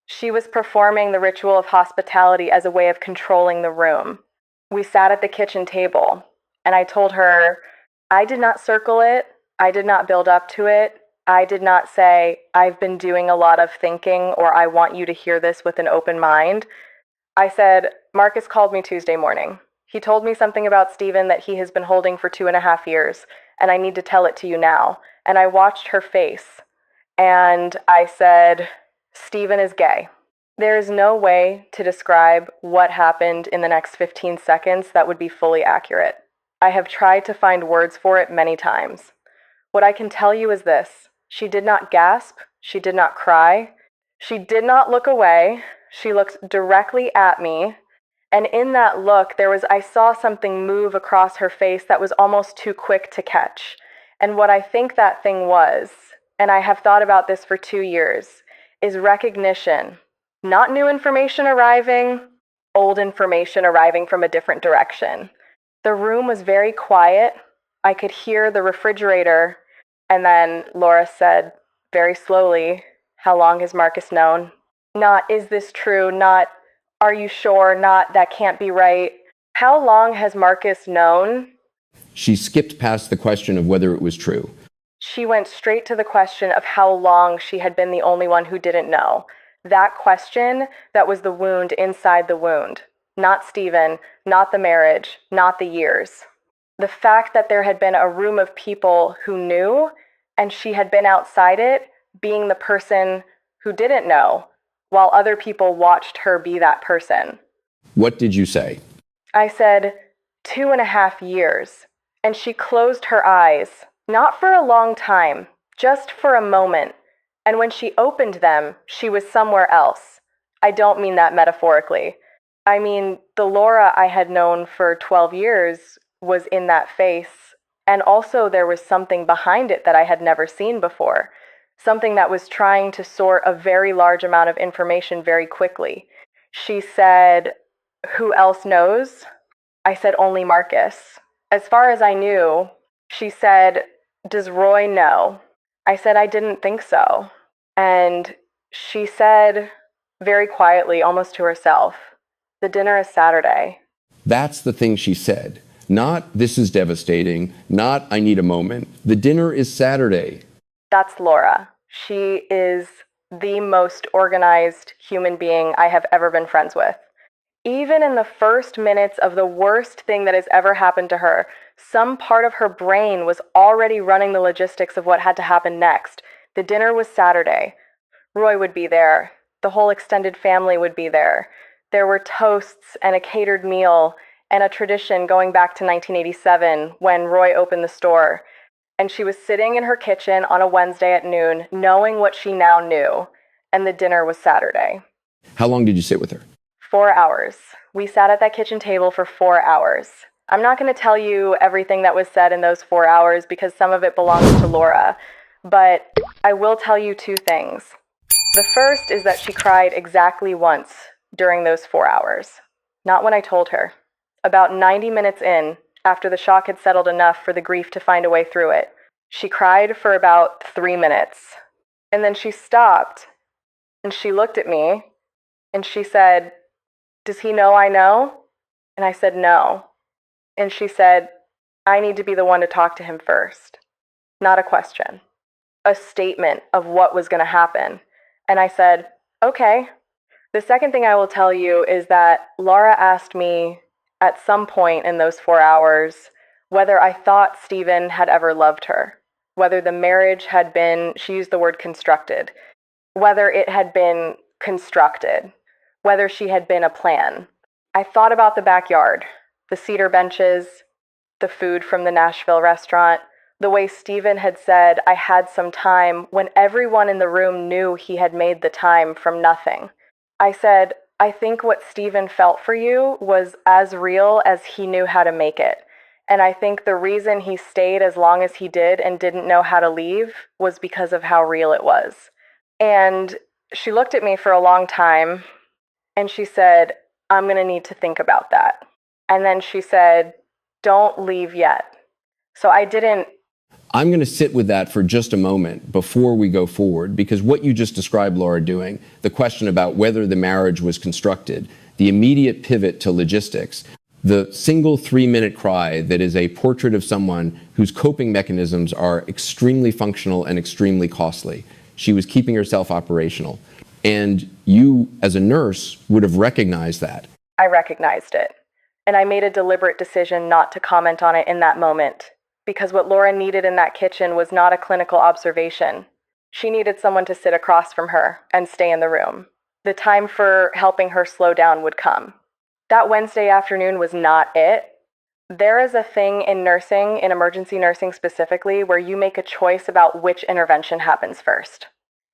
She was performing the ritual of hospitality as a way of controlling the room. We sat at the kitchen table, and I told her, I did not circle it. I did not build up to it. I did not say, I've been doing a lot of thinking, or I want you to hear this with an open mind. I said, Marcus called me Tuesday morning. He told me something about Stephen that he has been holding for 2.5 years, and I need to tell it to you now. And I watched her face, and I said, Stephen is gay. There is no way to describe what happened in the next 15 seconds that would be fully accurate. I have tried to find words for it many times. What I can tell you is this. She did not gasp. She did not cry. She did not look away. She looked directly at me. And in that look, I saw something move across her face that was almost too quick to catch. And what I think that thing was, and I have thought about this for 2 years, is recognition. Not new information arriving, old information arriving from a different direction. The room was very quiet. I could hear the refrigerator. And then Laura said, very slowly, how long has Marcus known? Not, is this true? Not, are you sure? Not, that can't be right. How long has Marcus known? She skipped past the question of whether it was true. She went straight to the question of how long she had been the only one who didn't know. That question, that was the wound inside the wound. Not Stephen, not the marriage, not the years. The fact that there had been a room of people who knew, and she had been outside it, being the person who didn't know, while other people watched her be that person. What did you say? I said, 2.5 years. And she closed her eyes, not for a long time, just for a moment. And when she opened them, she was somewhere else. I don't mean that metaphorically. I mean, the Laura I had known for 12 years was in that face, and also there was something behind it that I had never seen before. Something that was trying to sort a very large amount of information very quickly. She said, "Who else knows?" I said, "Only Marcus." As far as I knew, she said, "Does Roy know?" I said, "I didn't think so." And she said, very quietly, almost to herself, "The dinner is Saturday." That's the thing she said. Not, "This is devastating," not, "I need a moment." The dinner is Saturday. That's Laura. She is the most organized human being I have ever been friends with. Even in the first minutes of the worst thing that has ever happened to her, some part of her brain was already running the logistics of what had to happen next. The dinner was Saturday. Roy would be there. The whole extended family would be there. There were toasts and a catered meal and a tradition going back to 1987 when Roy opened the store. And she was sitting in her kitchen on a Wednesday at noon, knowing what she now knew. And the dinner was Saturday. How long did you sit with her? 4 hours. We sat at that kitchen table for 4 hours. I'm not going to tell you everything that was said in those 4 hours because some of it belongs to Laura, but I will tell you 2 things. The first is that she cried exactly once during those 4 hours. Not when I told her. About 90 minutes in, after the shock had settled enough for the grief to find a way through it, she cried for about 3 minutes. And then she stopped, and she looked at me, and she said, "Does he know I know?" And I said, "No." And she said, "I need to be the one to talk to him first." Not a question. A statement of what was going to happen. And I said, "Okay." The second thing I will tell you is that Laura asked me at some point in those 4 hours whether I thought Stephen had ever loved her, whether the marriage had been, she used the word constructed, whether it had been constructed, whether she had been a plan. I thought about the backyard, the cedar benches, the food from the Nashville restaurant, the way Stephen had said I had some time when everyone in the room knew he had made the time from nothing. I said, "I think what Stephen felt for you was as real as he knew how to make it. And I think the reason he stayed as long as he did and didn't know how to leave was because of how real it was." And she looked at me for a long time and she said, "I'm going to need to think about that." And then she said, "Don't leave yet." So I didn't. I'm going to sit with that for just a moment before we go forward, because what you just described Laura doing, the question about whether the marriage was constructed, the immediate pivot to logistics, the single 3-minute cry that is a portrait of someone whose coping mechanisms are extremely functional and extremely costly. She was keeping herself operational. And you, as a nurse, would have recognized that. I recognized it. And I made a deliberate decision not to comment on it in that moment. Because what Laura needed in that kitchen was not a clinical observation. She needed someone to sit across from her and stay in the room. The time for helping her slow down would come. That Wednesday afternoon was not it. There is a thing in nursing, in emergency nursing specifically, where you make a choice about which intervention happens first.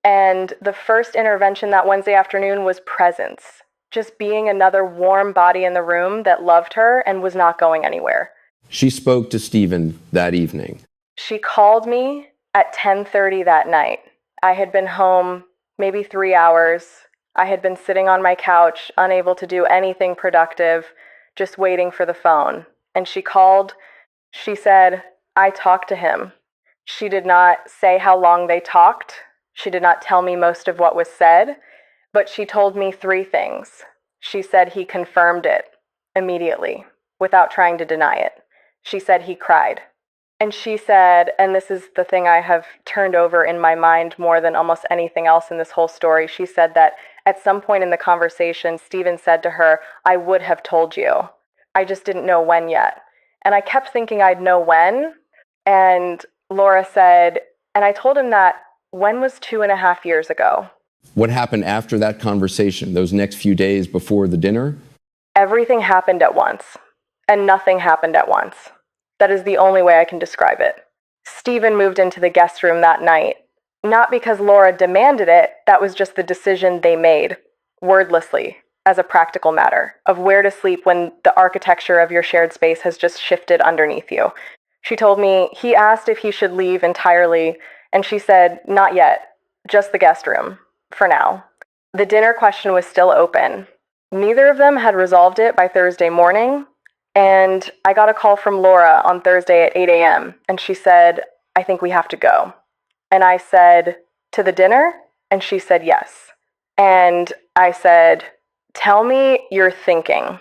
And the first intervention that Wednesday afternoon was presence. Just being another warm body in the room that loved her and was not going anywhere. She spoke to Stephen that evening. She called me at 10:30 that night. I had been home maybe 3 hours. I had been sitting on my couch, unable to do anything productive, just waiting for the phone. And she called. She said, "I talked to him." She did not say how long they talked. She did not tell me most of what was said, but she told me 3 things. She said he confirmed it immediately, without trying to deny it. She said he cried. And she said, and this is the thing I have turned over in my mind more than almost anything else in this whole story, she said that at some point in the conversation, Stephen said to her, "I would have told you. I just didn't know when yet." And I kept thinking I'd know when. And Laura said, and I told him that When was 2.5 years ago? What happened after that conversation, those next few days before the dinner? Everything happened at once, and nothing happened at once. That is the only way I can describe it. Stephen moved into the guest room that night. Not because Laura demanded it, that was just the decision they made, wordlessly, as a practical matter, of where to sleep when the architecture of your shared space has just shifted underneath you. She told me he asked if he should leave entirely, and she said, not yet, just the guest room, for now. The dinner question was still open. Neither of them had resolved it by Thursday morning, and I got a call from Laura on Thursday at 8 a.m., and she said, I think we have to go. And I said, to the dinner? And she said, yes. And I said, tell me you're thinking.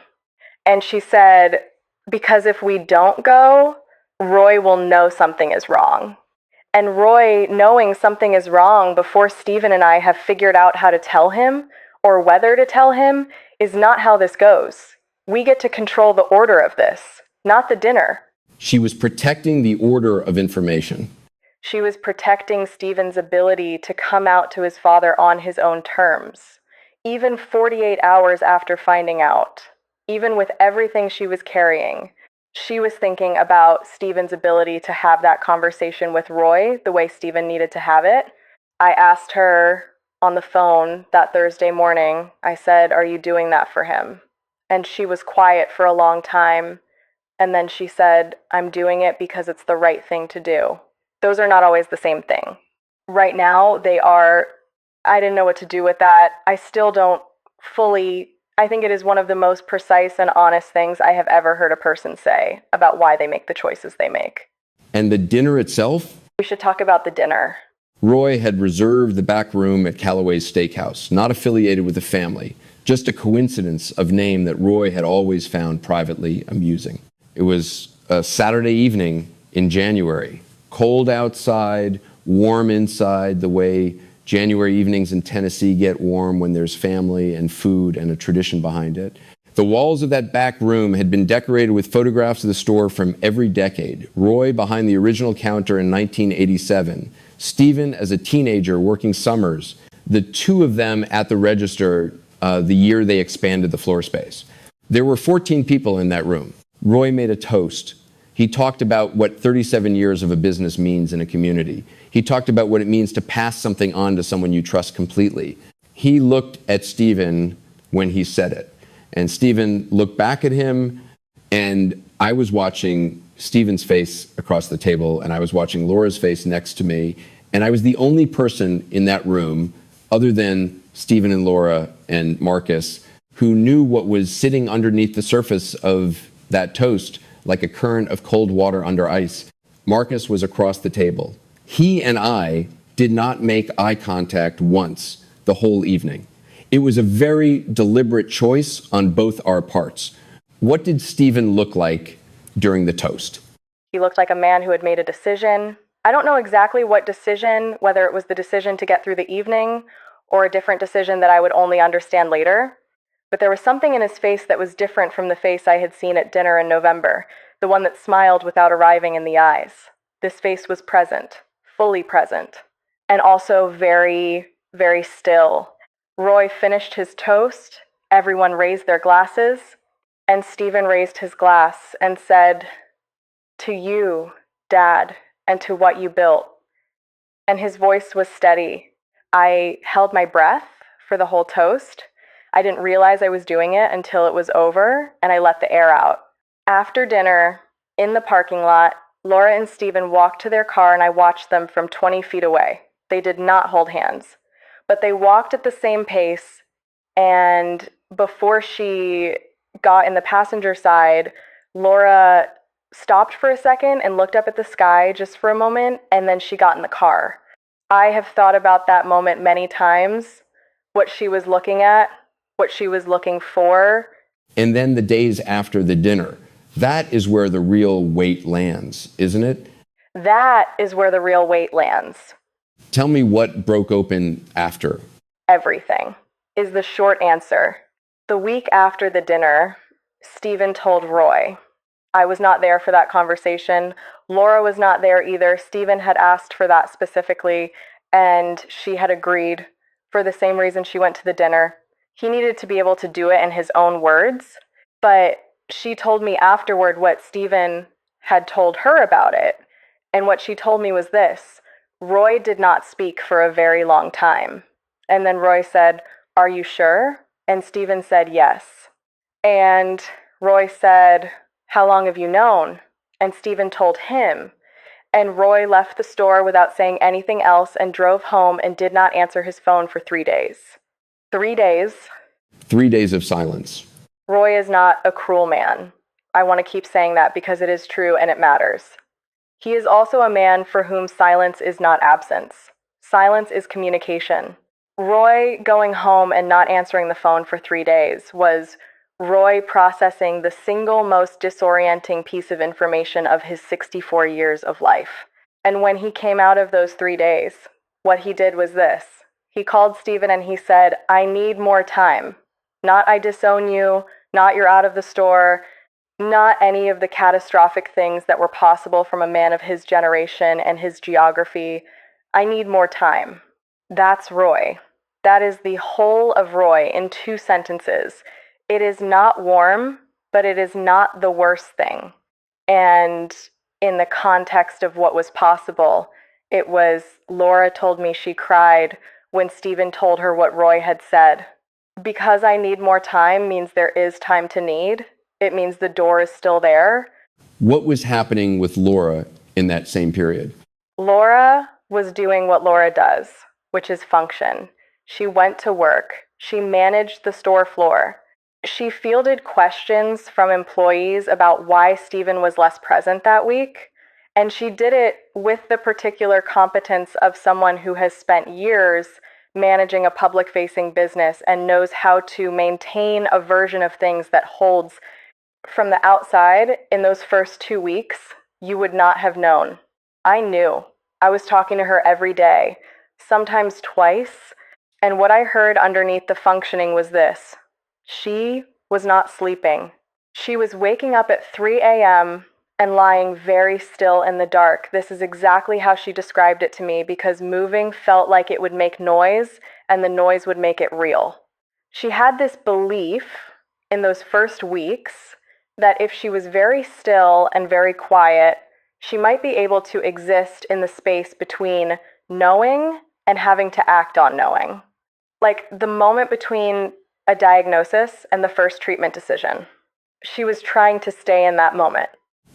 And she said, because if we don't go, Roy will know something is wrong. And Roy, knowing something is wrong before Stephen and I have figured out how to tell him, or whether to tell him, is not how this goes. We get to control the order of this, not the dinner. She was protecting the order of information. She was protecting Stephen's ability to come out to his father on his own terms, even 48 hours after finding out, even with everything she was carrying. She was thinking about Stephen's ability to have that conversation with Roy the way Stephen needed to have it. I asked her on the phone that Thursday morning, I said, are you doing that for him? And she was quiet for a long time. And then she said, I'm doing it because it's the right thing to do. Those are not always the same thing. Right now, they are. I didn't know what to do with that. I still don't fully. I think it is one of the most precise and honest things I have ever heard a person say about why they make the choices they make. And the dinner itself? We should talk about the dinner. Roy had reserved the back room at Callaway's Steakhouse, not affiliated with the family, just a coincidence of name that Roy had always found privately amusing. It was a Saturday evening in January. Cold outside, warm inside, the way January evenings in Tennessee get warm when there's family and food and a tradition behind it. The walls of that back room had been decorated with photographs of the store from every decade. Roy behind the original counter in 1987. Stephen as a teenager working summers. The two of them at the register the year they expanded the floor space. There were 14 people in that room. Roy made a toast. He talked about what 37 years of a business means in a community. He talked about what it means to pass something on to someone you trust completely. He looked at Stephen when he said it. And Stephen looked back at him, and I was watching Stephen's face across the table, and I was watching Laura's face next to me, and I was the only person in that room, other than Stephen and Laura and Marcus, who knew what was sitting underneath the surface of that toast, like a current of cold water under ice. Marcus was across the table. He and I did not make eye contact once the whole evening. It was a very deliberate choice on both our parts. What did Stephen look like during the toast? He looked like a man who had made a decision. I don't know exactly what decision, whether it was the decision to get through the evening or a different decision that I would only understand later. But there was something in his face that was different from the face I had seen at dinner in November, the one that smiled without arriving in the eyes. This face was present, fully present, and also very, very still. Roy finished his toast, everyone raised their glasses, and Stephen raised his glass and said, to you, Dad, and to what you built. And his voice was steady. I held my breath for the whole toast. I didn't realize I was doing it until it was over, and I let the air out. After dinner, in the parking lot, Laura and Stephen walked to their car, and I watched them from 20 feet away. They did not hold hands, but they walked at the same pace, and before she got in the passenger side, Laura stopped for a second and looked up at the sky just for a moment, and then she got in the car. I have thought about that moment many times, what she was looking at, what she was looking for. And then the days after the dinner, that is where the real weight lands, isn't it? That is where the real weight lands. Tell me what broke open after. Everything is the short answer. The week after the dinner, Stephen told Roy. I was not there for that conversation. Laura was not there either. Stephen had asked for that specifically, and she had agreed for the same reason she went to the dinner. He needed to be able to do it in his own words, but she told me afterward what Stephen had told her about it. And what she told me was this: Roy did not speak for a very long time. And then Roy said, "Are you sure?" And Stephen said, "Yes." And Roy said, "How long have you known?" And Stephen told him. And Roy left the store without saying anything else and drove home and did not answer his phone for 3 days. 3 days. 3 days of silence. Roy is not a cruel man. I want to keep saying that because it is true and it matters. He is also a man for whom silence is not absence. Silence is communication. Roy going home and not answering the phone for 3 days was Roy processing the single most disorienting piece of information of his 64 years of life. And when he came out of those 3 days, what he did was this. He called Stephen and he said, "I need more time. Not I disown you, not you're out of the store, not any of the catastrophic things that were possible from a man of his generation and his geography. I need more time." That's Roy. That is the whole of Roy in 2 sentences. It is not warm, but it is not the worst thing. And in the context of what was possible, it was Laura told me she cried when Stephen told her what Roy had said. Because I need more time means there is time to need. It means the door is still there. What was happening with Laura in that same period? Laura was doing what Laura does, which is function. She went to work. She managed the store floor. She fielded questions from employees about why Stephen was less present that week, and she did it with the particular competence of someone who has spent years managing a public-facing business and knows how to maintain a version of things that holds. From the outside, in those first 2 weeks, you would not have known. I knew. I was talking to her every day, sometimes twice, and what I heard underneath the functioning was this. She was not sleeping. She was waking up at 3 a.m. and lying very still in the dark. This is exactly how she described it to me because moving felt like it would make noise and the noise would make it real. She had this belief in those first weeks that if she was very still and very quiet, she might be able to exist in the space between knowing and having to act on knowing. Like the moment between a diagnosis and the first treatment decision. She was trying to stay in that moment.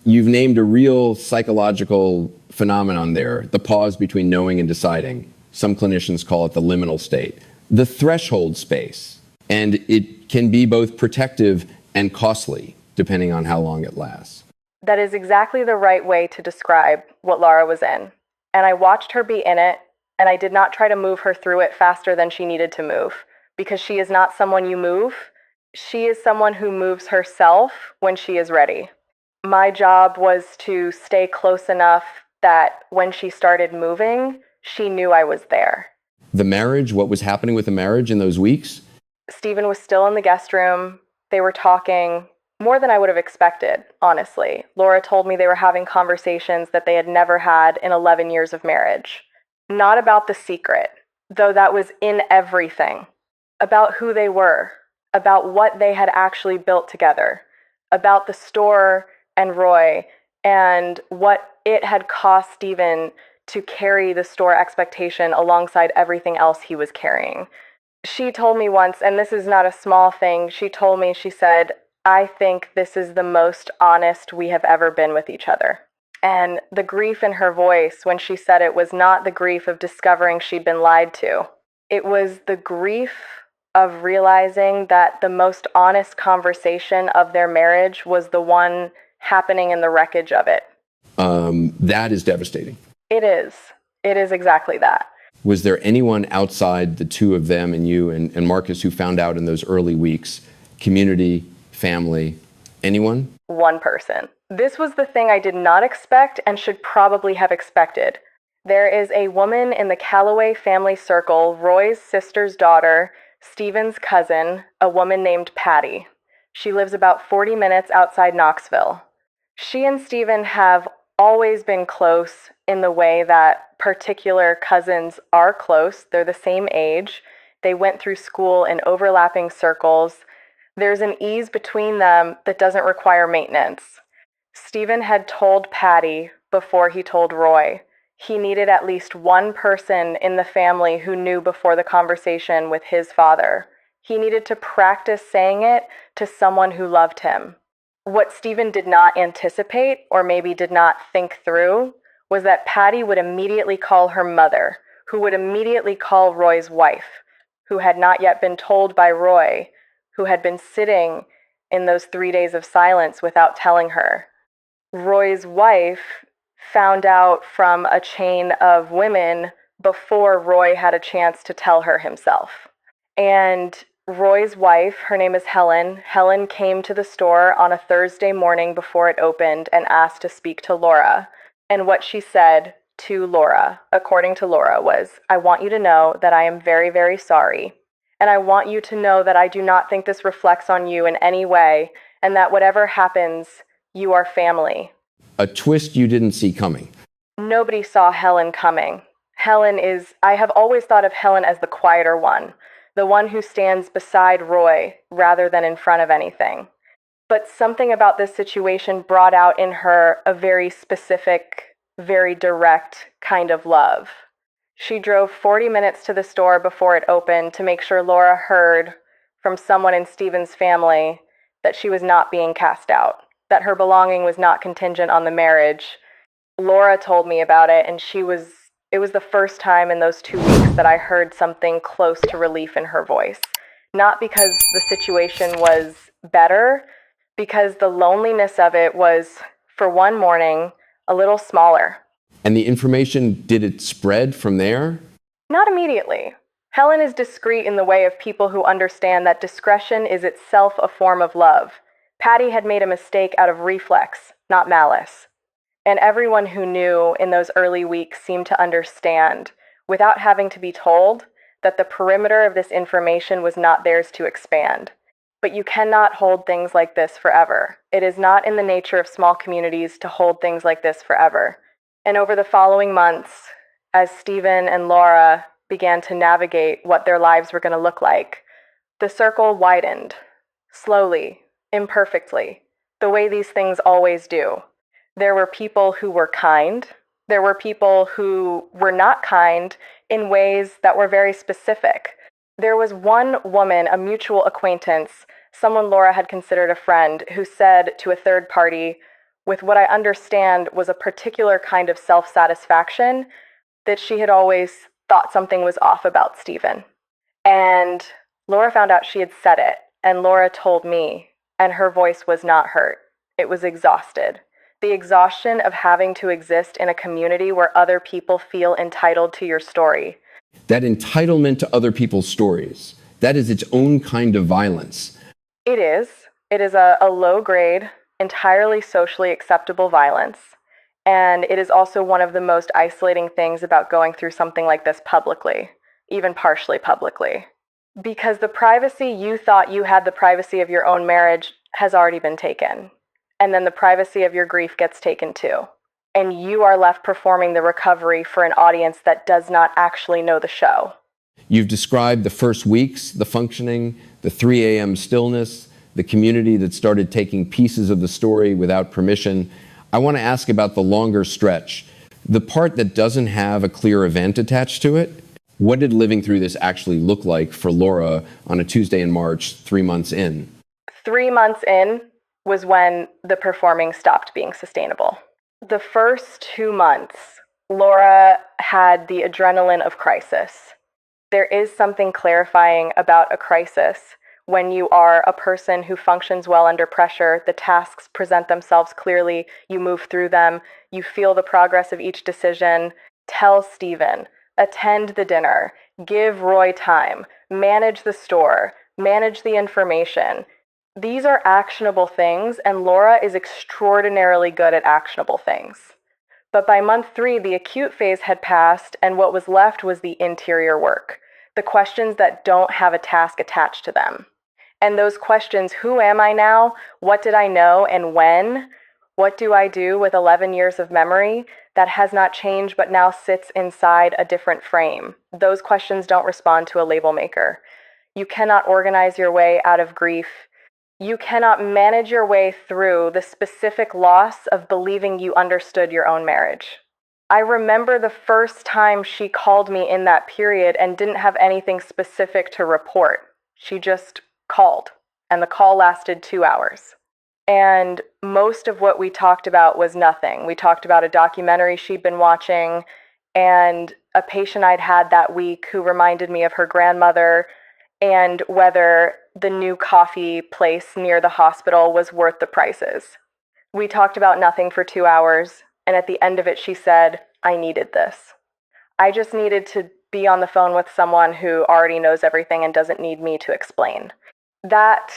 You've named a real psychological phenomenon there, the pause between knowing and deciding. Some clinicians call it the liminal state, the threshold space. And it can be both protective and costly, depending on how long it lasts. That is exactly the right way to describe what Laura was in. And I watched her be in it, and I did not try to move her through it faster than she needed to move, because she is not someone you move. She is someone who moves herself when she is ready. My job was to stay close enough that when she started moving, she knew I was there. The marriage, what was happening with the marriage in those weeks? Stephen was still in the guest room. They were talking more than I would have expected, honestly. Laura told me they were having conversations that they had never had in 11 years of marriage. Not about the secret, though that was in everything. About who they were, about what they had actually built together, about the store and Roy, and what it had cost Stephen to carry the store expectation alongside everything else he was carrying. She told me once, and this is not a small thing, she said, "I think this is the most honest we have ever been with each other." And the grief in her voice when she said it was not the grief of discovering she'd been lied to. It was the grief of realizing that the most honest conversation of their marriage was the one happening in the wreckage of it. That is devastating. It is. It is exactly that. Was there anyone outside the two of them and you and Marcus who found out in those early weeks? Community, family, anyone? One person. This was the thing I did not expect and should probably have expected. There is a woman in the Calloway family circle, Roy's sister's daughter, Stephen's cousin, a woman named Patty. She lives about 40 minutes outside Knoxville. She and Stephen have always been close in the way that particular cousins are close. They're the same age. They went through school in overlapping circles. There's an ease between them that doesn't require maintenance. Stephen had told Patty before he told Roy he needed at least one person in the family who knew before the conversation with his father. He needed to practice saying it to someone who loved him. What Stephen did not anticipate, or maybe did not think through, was that Patty would immediately call her mother, who would immediately call Roy's wife, who had not yet been told by Roy, who had been sitting in those 3 days of silence without telling her. Roy's wife found out from a chain of women before Roy had a chance to tell her himself. And Roy's wife, her name is Helen. Helen came to the store on a Thursday morning before it opened and asked to speak to Laura. And what she said to Laura, according to Laura, was, "I want you to know that I am very, very sorry. And I want you to know that I do not think this reflects on you in any way, and that whatever happens, you are family." A twist you didn't see coming. Nobody saw Helen coming. I have always thought of Helen as the quieter one, the one who stands beside Roy rather than in front of anything. But something about this situation brought out in her a very specific, very direct kind of love. She drove 40 minutes to the store before it opened to make sure Laura heard from someone in Stephen's family that she was not being cast out, that her belonging was not contingent on the marriage. Laura told me about it, and it was the first time in those 2 weeks that I heard something close to relief in her voice. Not because the situation was better, because the loneliness of it was, for one morning, a little smaller. And the information, did it spread from there? Not immediately. Helen is discreet in the way of people who understand that discretion is itself a form of love. Patty had made a mistake out of reflex, not malice. And everyone who knew in those early weeks seemed to understand, without having to be told, that the perimeter of this information was not theirs to expand. But you cannot hold things like this forever. It is not in the nature of small communities to hold things like this forever. And over the following months, as Stephen and Laura began to navigate what their lives were going to look like, the circle widened, slowly, imperfectly, the way these things always do. There were people who were kind. There were people who were not kind in ways that were very specific. There was one woman, a mutual acquaintance, someone Laura had considered a friend, who said to a third party, with what I understand was a particular kind of self-satisfaction, that she had always thought something was off about Stephen. And Laura found out she had said it, and Laura told me, and her voice was not hurt. It was exhausted. The exhaustion of having to exist in a community where other people feel entitled to your story. That entitlement to other people's stories, that is its own kind of violence. It is. It is a low-grade, entirely socially acceptable violence. And it is also one of the most isolating things about going through something like this publicly, even partially publicly. Because the privacy you thought you had, the privacy of your own marriage, has already been taken. And then the privacy of your grief gets taken too. And you are left performing the recovery for an audience that does not actually know the show. You've described the first weeks, the functioning, the 3 a.m. stillness, the community that started taking pieces of the story without permission. I want to ask about the longer stretch, the part that doesn't have a clear event attached to it. What did living through this actually look like for Laura on a Tuesday in March, 3 months in? 3 months in was when the performing stopped being sustainable. The first 2 months, Laura had the adrenaline of crisis. There is something clarifying about a crisis. When you are a person who functions well under pressure, the tasks present themselves clearly, you move through them, you feel the progress of each decision. Tell Stephen, attend the dinner, give Roy time, manage the store, manage the information. These are actionable things, and Laura is extraordinarily good at actionable things. But by month 3, the acute phase had passed, and what was left was the interior work, the questions that don't have a task attached to them. And those questions, who am I now, what did I know, and when, What do I do with 11 years of memory that has not changed but now sits inside a different frame? Those questions don't respond to a label maker. You cannot organize your way out of grief. You cannot manage your way through the specific loss of believing you understood your own marriage. I remember the first time she called me in that period and didn't have anything specific to report. She just called, and the call lasted 2 hours. And most of what we talked about was nothing. We talked about a documentary she'd been watching and a patient I'd had that week who reminded me of her grandmother and whether the new coffee place near the hospital was worth the prices. We talked about nothing for 2 hours, and at the end of it, she said, I needed this. I just needed to be on the phone with someone who already knows everything and doesn't need me to explain. That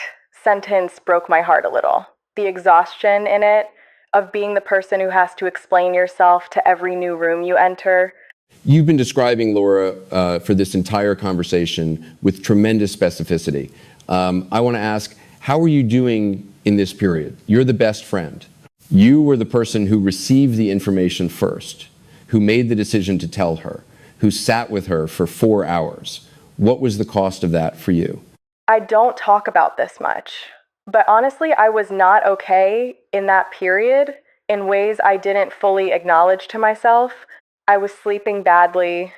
sentence broke my heart a little. The exhaustion in it of being the person who has to explain yourself to every new room you enter. You've been describing Laura for this entire conversation with tremendous specificity. I want to ask, how are you doing in this period? You're the best friend. You were the person who received the information first, who made the decision to tell her, who sat with her for 4 hours. What was the cost of that for you? I don't talk about this much, but honestly, I was not okay in that period in ways I didn't fully acknowledge to myself. I was sleeping badly.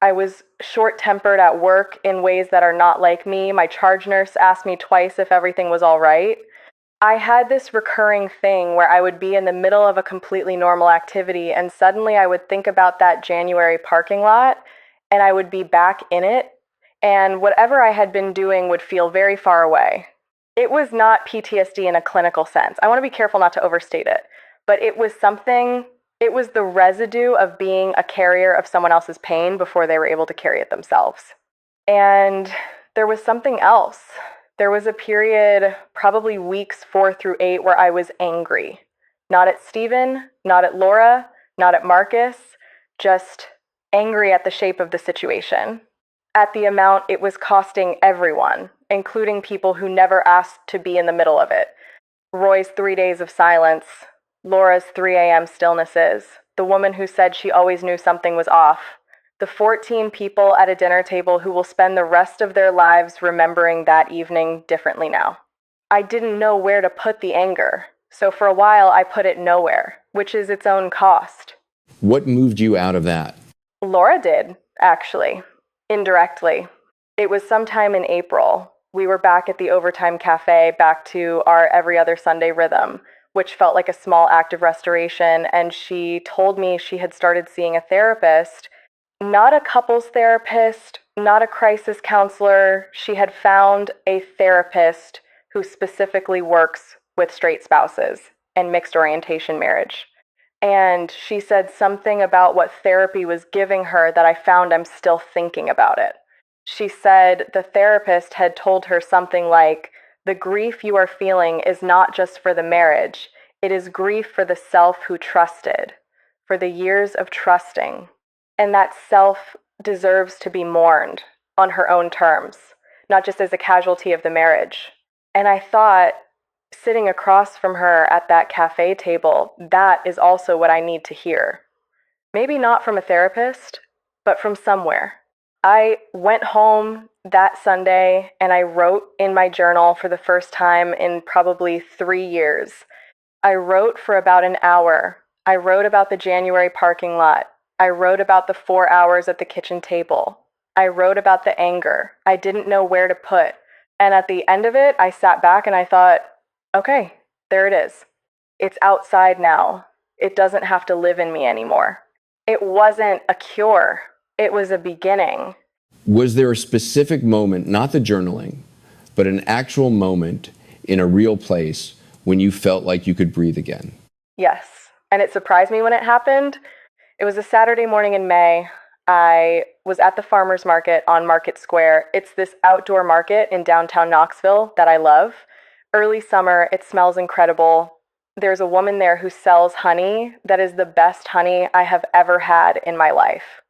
I was short-tempered at work in ways that are not like me. My charge nurse asked me twice if everything was all right. I had this recurring thing where I would be in the middle of a completely normal activity and suddenly I would think about that January parking lot and I would be back in it and whatever I had been doing would feel very far away. It was not PTSD in a clinical sense. I want to be careful not to overstate it, but it was the residue of being a carrier of someone else's pain before they were able to carry it themselves. And there was something else. There was a period, probably weeks 4 through 8, where I was angry. Not at Stephen, not at Laura, not at Marcus, just angry at the shape of the situation, at the amount it was costing everyone, including people who never asked to be in the middle of it. Roy's 3 days of silence, Laura's 3 a.m. stillnesses, the woman who said she always knew something was off, the 14 people at a dinner table who will spend the rest of their lives remembering that evening differently now. I didn't know where to put the anger, so for a while I put it nowhere, which is its own cost. What moved you out of that? Laura did, actually, indirectly. It was sometime in April. We were back at the Overtime Cafe, back to our every other Sunday rhythm, which felt like a small act of restoration, and she told me she had started seeing a therapist. Not a couples therapist, not a crisis counselor. She had found a therapist who specifically works with straight spouses and mixed orientation marriage. And she said something about what therapy was giving her that I found I'm still thinking about it. She said the therapist had told her something like, the grief you are feeling is not just for the marriage, it is grief for the self who trusted, for the years of trusting. And that self deserves to be mourned on her own terms, not just as a casualty of the marriage. And I thought, sitting across from her at that cafe table, that is also what I need to hear. Maybe not from a therapist, but from somewhere. I went home that Sunday and I wrote in my journal for the first time in probably 3 years. I wrote for about an hour. I wrote about the January parking lot. I wrote about the 4 hours at the kitchen table. I wrote about the anger I didn't know where to put. And at the end of it, I sat back and I thought, okay, there it is. It's outside now. It doesn't have to live in me anymore. It wasn't a cure. It was a beginning. Was there a specific moment, not the journaling, but an actual moment in a real place when you felt like you could breathe again? Yes. And it surprised me when it happened. It was a Saturday morning in May. I was at the farmer's market on Market Square. It's this outdoor market in downtown Knoxville that I love. Early summer, it smells incredible. There's a woman there who sells honey that is the best honey I have ever had in my life.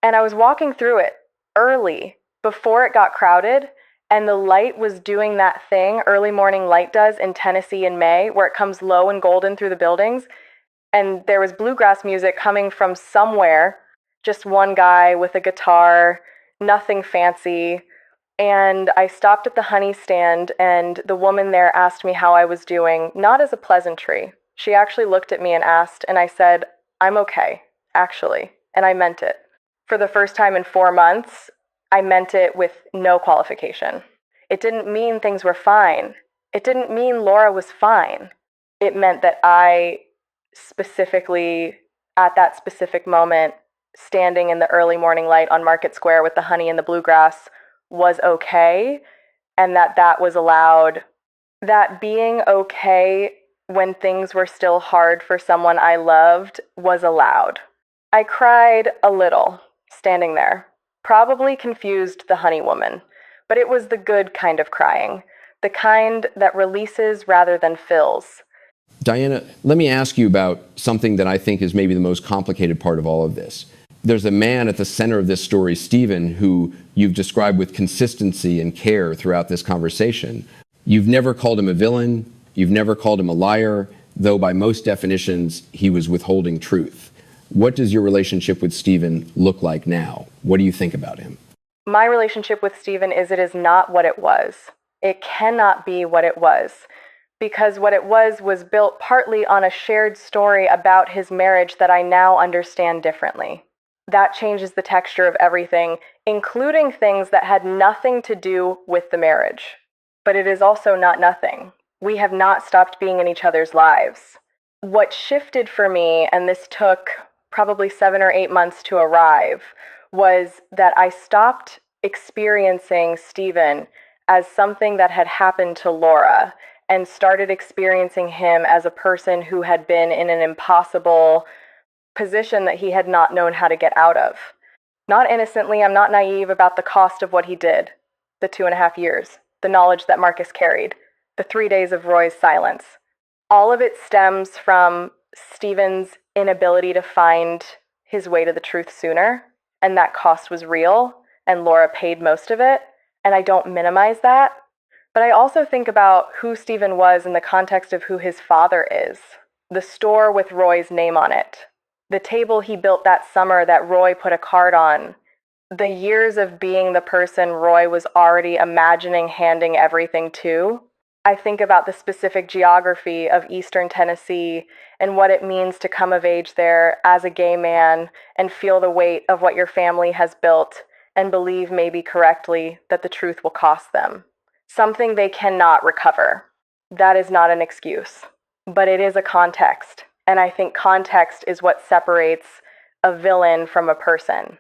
And I was walking through it early, before it got crowded, And the light was doing that thing early morning light does in Tennessee in May, where it comes low and golden through the buildings. And there was bluegrass music coming from somewhere, just one guy with a guitar, nothing fancy. And I stopped at the honey stand, and the woman there asked me how I was doing, not as a pleasantry. She actually looked at me and asked, and I said, "I'm okay, actually." And I meant it. For the first time in 4 months, I meant it with no qualification. It didn't mean things were fine. It didn't mean Laura was fine. It meant that I specifically, at that specific moment, standing in the early morning light on Market Square with the honey and the bluegrass, was okay, and that was allowed. That being okay when things were still hard for someone I loved was allowed. I cried a little, standing there. Probably confused the honey woman, but it was the good kind of crying, the kind that releases rather than fills. Diana, let me ask you about something that I think is maybe the most complicated part of all of this. There's a man at the center of this story, Stephen, who you've described with consistency and care throughout this conversation. You've never called him a villain. You've never called him a liar, though by most definitions, he was withholding truth. What does your relationship with Stephen look like now? What do you think about him? My relationship with Stephen is it is not what it was. It cannot be what it was. Because what it was built partly on a shared story about his marriage that I now understand differently. That changes the texture of everything, including things that had nothing to do with the marriage. But it is also not nothing. We have not stopped being in each other's lives. What shifted for me, and this took probably 7 or 8 months to arrive, was that I stopped experiencing Stephen as something that had happened to Laura and started experiencing him as a person who had been in an impossible position that he had not known how to get out of. Not innocently, I'm not naive about the cost of what he did, the 2.5 years, the knowledge that Marcus carried, the 3 days of Roy's silence. All of it stems from Stephen's inability to find his way to the truth sooner, and that cost was real, and Laura paid most of it, and I don't minimize that. But I also think about who Stephen was in the context of who his father is. The store with Roy's name on it. The table he built that summer that Roy put a card on. The years of being the person Roy was already imagining handing everything to. I think about the specific geography of Eastern Tennessee and what it means to come of age there as a gay man and feel the weight of what your family has built and believe maybe correctly that the truth will cost them. Something they cannot recover. That is not an excuse, but it is a context, and I think context is what separates a villain from a person.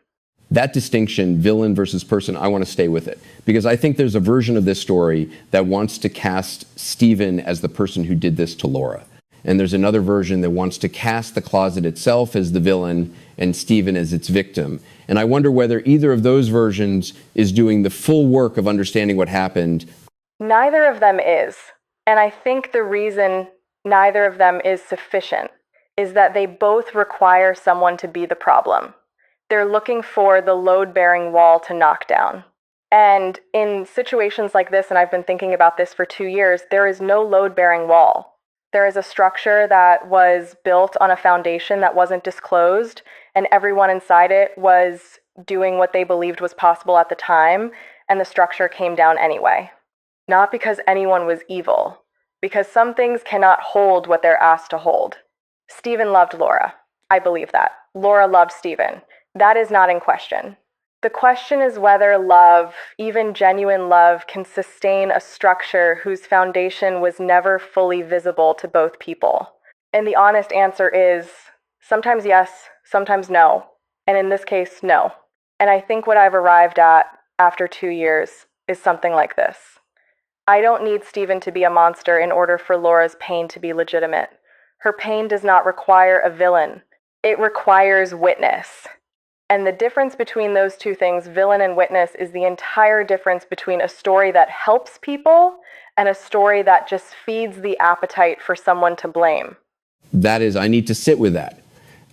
That distinction, villain versus person, I want to stay with it, because I think there's a version of this story that wants to cast Stephen as the person who did this to Laura. And there's another version that wants to cast the closet itself as the villain and Stephen as its victim. And I wonder whether either of those versions is doing the full work of understanding what happened. Neither of them is. And I think the reason neither of them is sufficient is that they both require someone to be the problem. They're looking for the load-bearing wall to knock down. And in situations like this, and I've been thinking about this for 2 years, there is no load-bearing wall. There is a structure that was built on a foundation that wasn't disclosed, and everyone inside it was doing what they believed was possible at the time, and the structure came down anyway. Not because anyone was evil, because some things cannot hold what they're asked to hold. Stephen loved Laura. I believe that. Laura loved Stephen. That is not in question. The question is whether love, even genuine love, can sustain a structure whose foundation was never fully visible to both people. And the honest answer is sometimes yes, sometimes no. And in this case, no. And I think what I've arrived at after 2 years is something like this. I don't need Stephen to be a monster in order for Laura's pain to be legitimate. Her pain does not require a villain. It requires witness. And the difference between those two things, villain and witness, is the entire difference between a story that helps people and a story that just feeds the appetite for someone to blame. That is, I need to sit with that.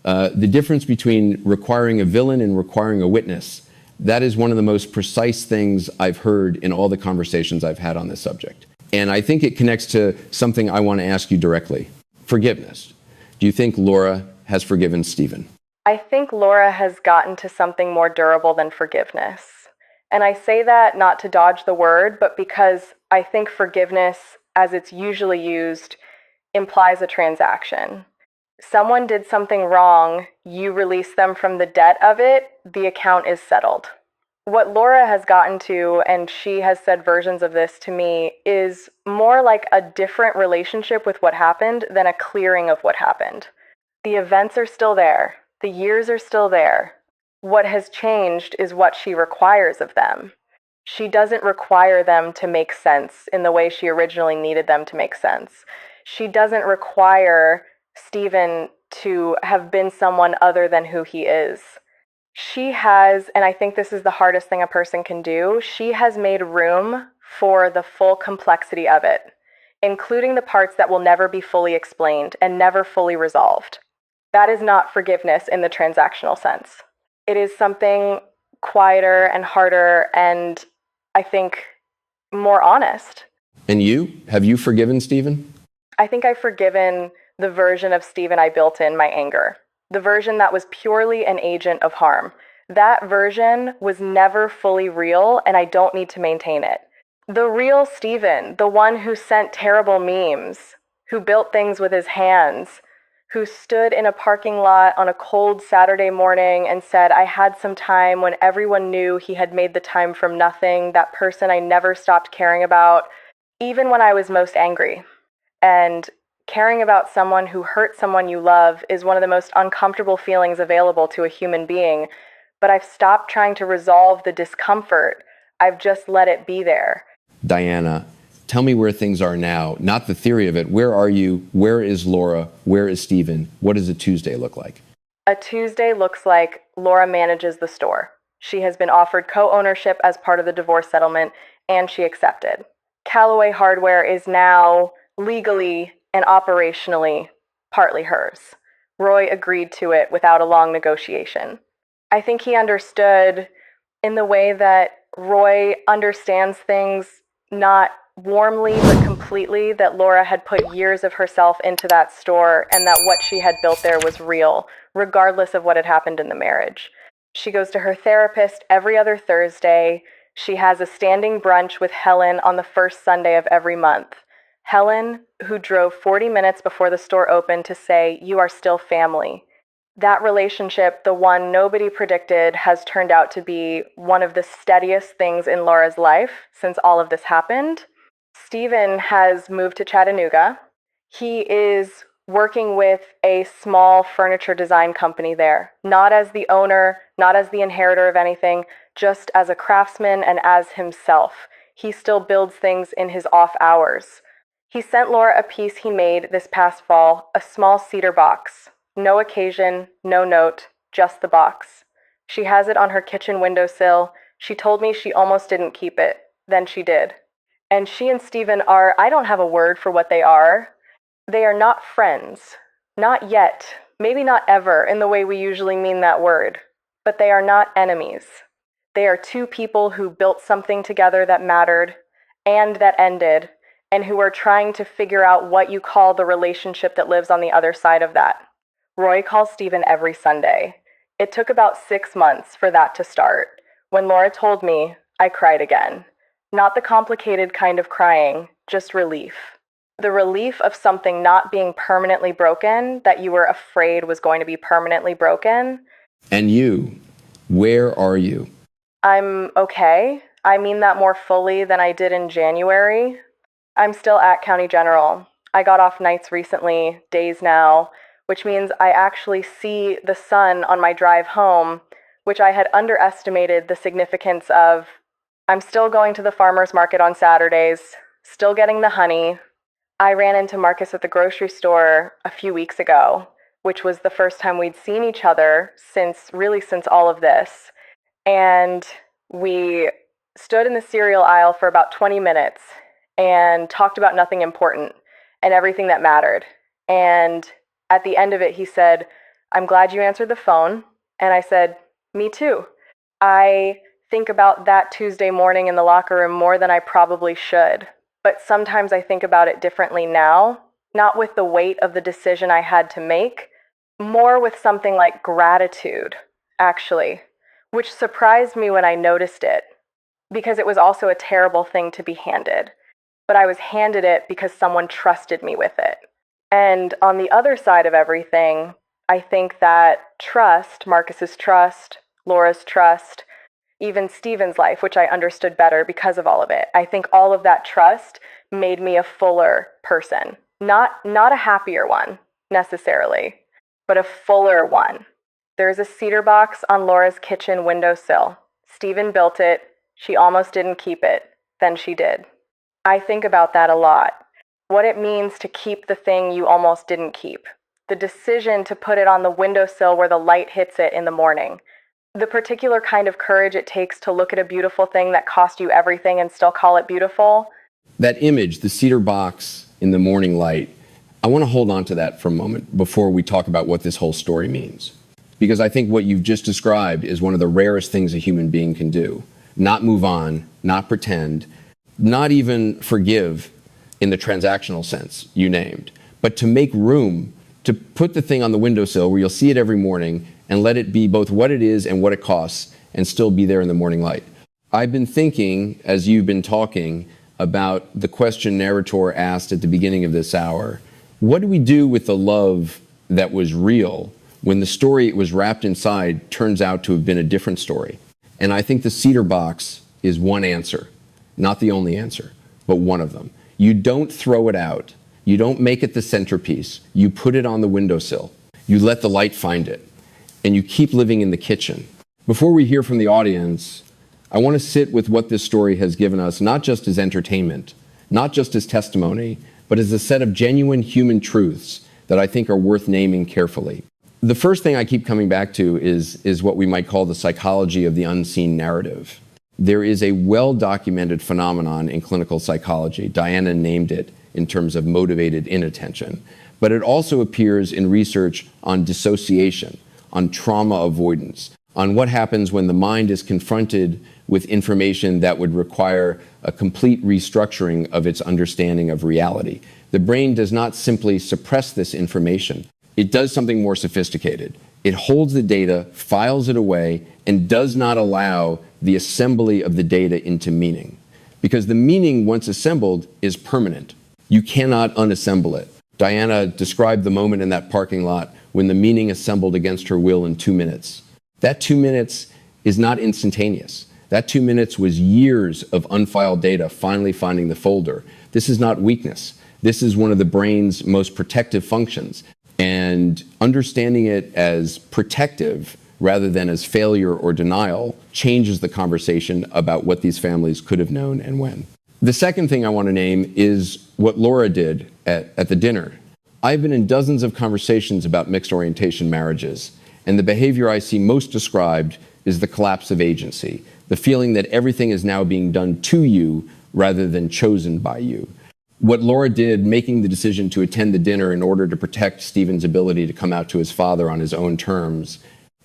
The difference between requiring a villain and requiring a witness. That is one of the most precise things I've heard in all the conversations I've had on this subject. And I think it connects to something I want to ask you directly. Forgiveness. Do you think Laura has forgiven Stephen? I think Laura has gotten to something more durable than forgiveness. And I say that not to dodge the word, but because I think forgiveness, as it's usually used, implies a transaction. Someone did something wrong, you release them from the debt of it, the account is settled. What Laura has gotten to, and she has said versions of this to me, is more like a different relationship with what happened than a clearing of what happened. The events are still there. The years are still there. What has changed is what she requires of them. She doesn't require them to make sense in the way she originally needed them to make sense. She doesn't require Stephen to have been someone other than who he is. She has, and I think this is the hardest thing a person can do, she has made room for the full complexity of it, including the parts that will never be fully explained and never fully resolved. That is not forgiveness in the transactional sense. It is something quieter and harder and, I think, more honest. And you? Have you forgiven Stephen? I think I've forgiven the version of Stephen I built in my anger. The version that was purely an agent of harm. That version was never fully real, and I don't need to maintain it. The real Stephen, the one who sent terrible memes, who built things with his hands, who stood in a parking lot on a cold Saturday morning and said, I had some time when everyone knew he had made the time from nothing, that person I never stopped caring about, even when I was most angry. And caring about someone who hurt someone you love is one of the most uncomfortable feelings available to a human being, but I've stopped trying to resolve the discomfort. I've just let it be there. Diana, tell me where things are now, not the theory of it. Where are you? Where is Laura? Where is Stephen? What does a Tuesday look like? A Tuesday looks like Laura manages the store. She has been offered co-ownership as part of the divorce settlement, and she accepted. Callaway Hardware is now legally and operationally partly hers. Roy agreed to it without a long negotiation. I think he understood in the way that Roy understands things, not warmly but completely, that Laura had put years of herself into that store and that what she had built there was real, regardless of what had happened in the marriage. She goes to her therapist every other Thursday. She has a standing brunch with Helen on the first Sunday of every month. Helen, who drove 40 minutes before the store opened to say, you are still family. That relationship, the one nobody predicted, has turned out to be one of the steadiest things in Laura's life since all of this happened. Stephen has moved to Chattanooga. He is working with a small furniture design company there, not as the owner, not as the inheritor of anything, just as a craftsman and as himself. He still builds things in his off hours. He sent Laura a piece he made this past fall, a small cedar box. No occasion, no note, just the box. She has it on her kitchen windowsill. She told me she almost didn't keep it. Then she did. And she and Stephen are, I don't have a word for what they are. They are not friends. Not yet. Maybe not ever in the way we usually mean that word. But they are not enemies. They are two people who built something together that mattered and that ended, and who are trying to figure out what you call the relationship that lives on the other side of that. Roy calls Stephen every Sunday. It took about 6 months for that to start. When Laura told me, I cried again. Not the complicated kind of crying, just relief. The relief of something not being permanently broken that you were afraid was going to be permanently broken. And you, where are you? I'm okay. I mean that more fully than I did in January. I'm still at County General. I got off nights recently, days now, which means I actually see the sun on my drive home, which I had underestimated the significance of. I'm still going to the farmer's market on Saturdays, still getting the honey. I ran into Marcus at the grocery store a few weeks ago, which was the first time we'd seen each other since all of this. And we stood in the cereal aisle for about 20 minutes and talked about nothing important and everything that mattered. And at the end of it, he said, I'm glad you answered the phone. And I said, me too. I think about that Tuesday morning in the locker room more than I probably should. But sometimes I think about it differently now, not with the weight of the decision I had to make, more with something like gratitude, actually, which surprised me when I noticed it, because it was also a terrible thing to be handed. But I was handed it because someone trusted me with it. And on the other side of everything, I think that trust, Marcus's trust, Laura's trust, even Stephen's life, which I understood better because of all of it. I think all of that trust made me a fuller person. Not a happier one, necessarily, but a fuller one. There's a cedar box on Laura's kitchen windowsill. Stephen built it. She almost didn't keep it. Then she did. I think about that a lot. What it means to keep the thing you almost didn't keep. The decision to put it on the windowsill where the light hits it in the morning. The particular kind of courage it takes to look at a beautiful thing that cost you everything and still call it beautiful. That image, the cedar box in the morning light, I want to hold on to that for a moment before we talk about what this whole story means. Because I think what you've just described is one of the rarest things a human being can do. Not move on, not pretend, not even forgive in the transactional sense you named, but to make room to put the thing on the windowsill where you'll see it every morning and let it be both what it is and what it costs and still be there in the morning light. I've been thinking, as you've been talking, about the question narrator asked at the beginning of this hour. What do we do with the love that was real when the story it was wrapped inside turns out to have been a different story? And I think the cedar box is one answer, not the only answer, but one of them. You don't throw it out. You don't make it the centerpiece. You put it on the windowsill. You let the light find it. And you keep living in the kitchen. Before we hear from the audience, I want to sit with what this story has given us, not just as entertainment, not just as testimony, but as a set of genuine human truths that I think are worth naming carefully. The first thing I keep coming back to is what we might call the psychology of the unseen narrative. There is a well-documented phenomenon in clinical psychology. Diana named it in terms of motivated inattention. But it also appears in research on dissociation, on trauma avoidance, on what happens when the mind is confronted with information that would require a complete restructuring of its understanding of reality. The brain does not simply suppress this information. It does something more sophisticated. It holds the data, files it away, and does not allow the assembly of the data into meaning. Because the meaning, once assembled, is permanent. You cannot unassemble it. Diana described the moment in that parking lot when the meaning assembled against her will in 2 minutes. That 2 minutes is not instantaneous. That 2 minutes was years of unfiled data finally finding the folder. This is not weakness. This is one of the brain's most protective functions. And understanding it as protective rather than as failure or denial changes the conversation about what these families could have known and when. The second thing I want to name is what Laura did at the dinner. I've been in dozens of conversations about mixed orientation marriages, and the behavior I see most described is the collapse of agency, the feeling that everything is now being done to you rather than chosen by you. What Laura did, making the decision to attend the dinner in order to protect Stephen's ability to come out to his father on his own terms,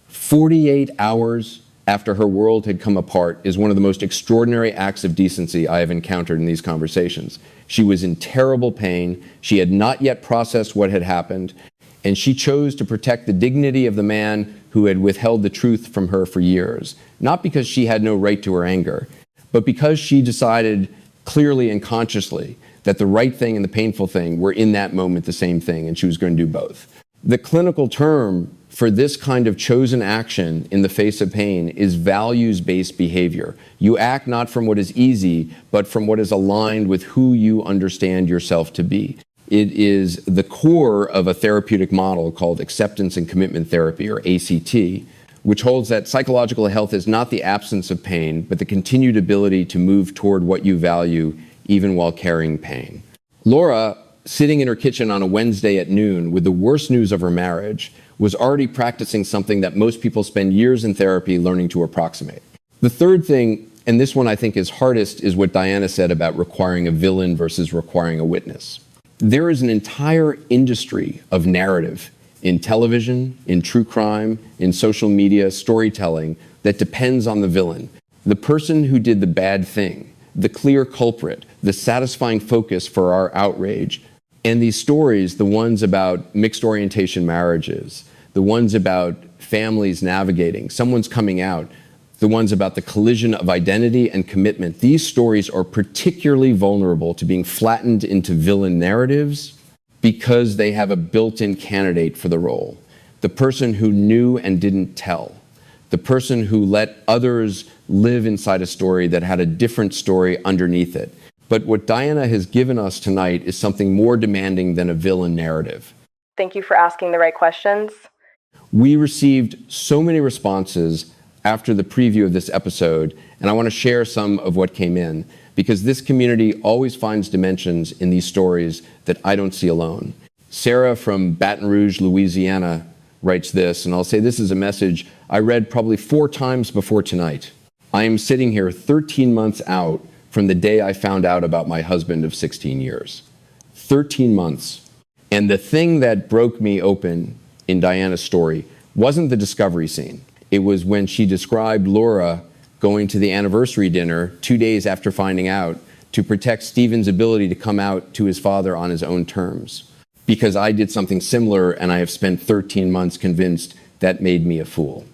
48 hours after her world had come apart, is one of the most extraordinary acts of decency I have encountered in these conversations. She was in terrible pain. She had not yet processed what had happened, and she chose to protect the dignity of the man who had withheld the truth from her for years, not because she had no right to her anger, but because she decided clearly and consciously that the right thing and the painful thing were in that moment the same thing, and she was going to do both. The clinical term for this kind of chosen action in the face of pain is values-based behavior. You act not from what is easy, but from what is aligned with who you understand yourself to be. It is the core of a therapeutic model called acceptance and commitment therapy, or ACT, which holds that psychological health is not the absence of pain, but the continued ability to move toward what you value, even while carrying pain. Laura, sitting in her kitchen on a Wednesday at noon with the worst news of her marriage, was already practicing something that most people spend years in therapy learning to approximate. The third thing, and this one I think is hardest, is what Diana said about requiring a villain versus requiring a witness. There is an entire industry of narrative in television, in true crime, in social media, storytelling, that depends on the villain. the person who did the bad thing, the clear culprit, the satisfying focus for our outrage. And these stories, the ones about mixed orientation marriages, the ones about families navigating, someone's coming out, the ones about the collision of identity and commitment, these stories are particularly vulnerable to being flattened into villain narratives because they have a built-in candidate for the role. The person who knew and didn't tell. The person who let others live inside a story that had a different story underneath it. But what Diana has given us tonight is something more demanding than a villain narrative. Thank you for asking the right questions. We received so many responses after the preview of this episode, and I want to share some of what came in, because this community always finds dimensions in these stories that I don't see alone. Sarah from Baton Rouge, Louisiana writes this, and I'll say this is a message I read probably 4 times before tonight. I am sitting here 13 months out from the day I found out about my husband of 16 years. 13 months. And the thing that broke me open in Diana's story wasn't the discovery scene. It was when she described Laura going to the anniversary dinner 2 days after finding out to protect Stephen's ability to come out to his father on his own terms. Because I did something similar and I have spent 13 months convinced that made me a fool,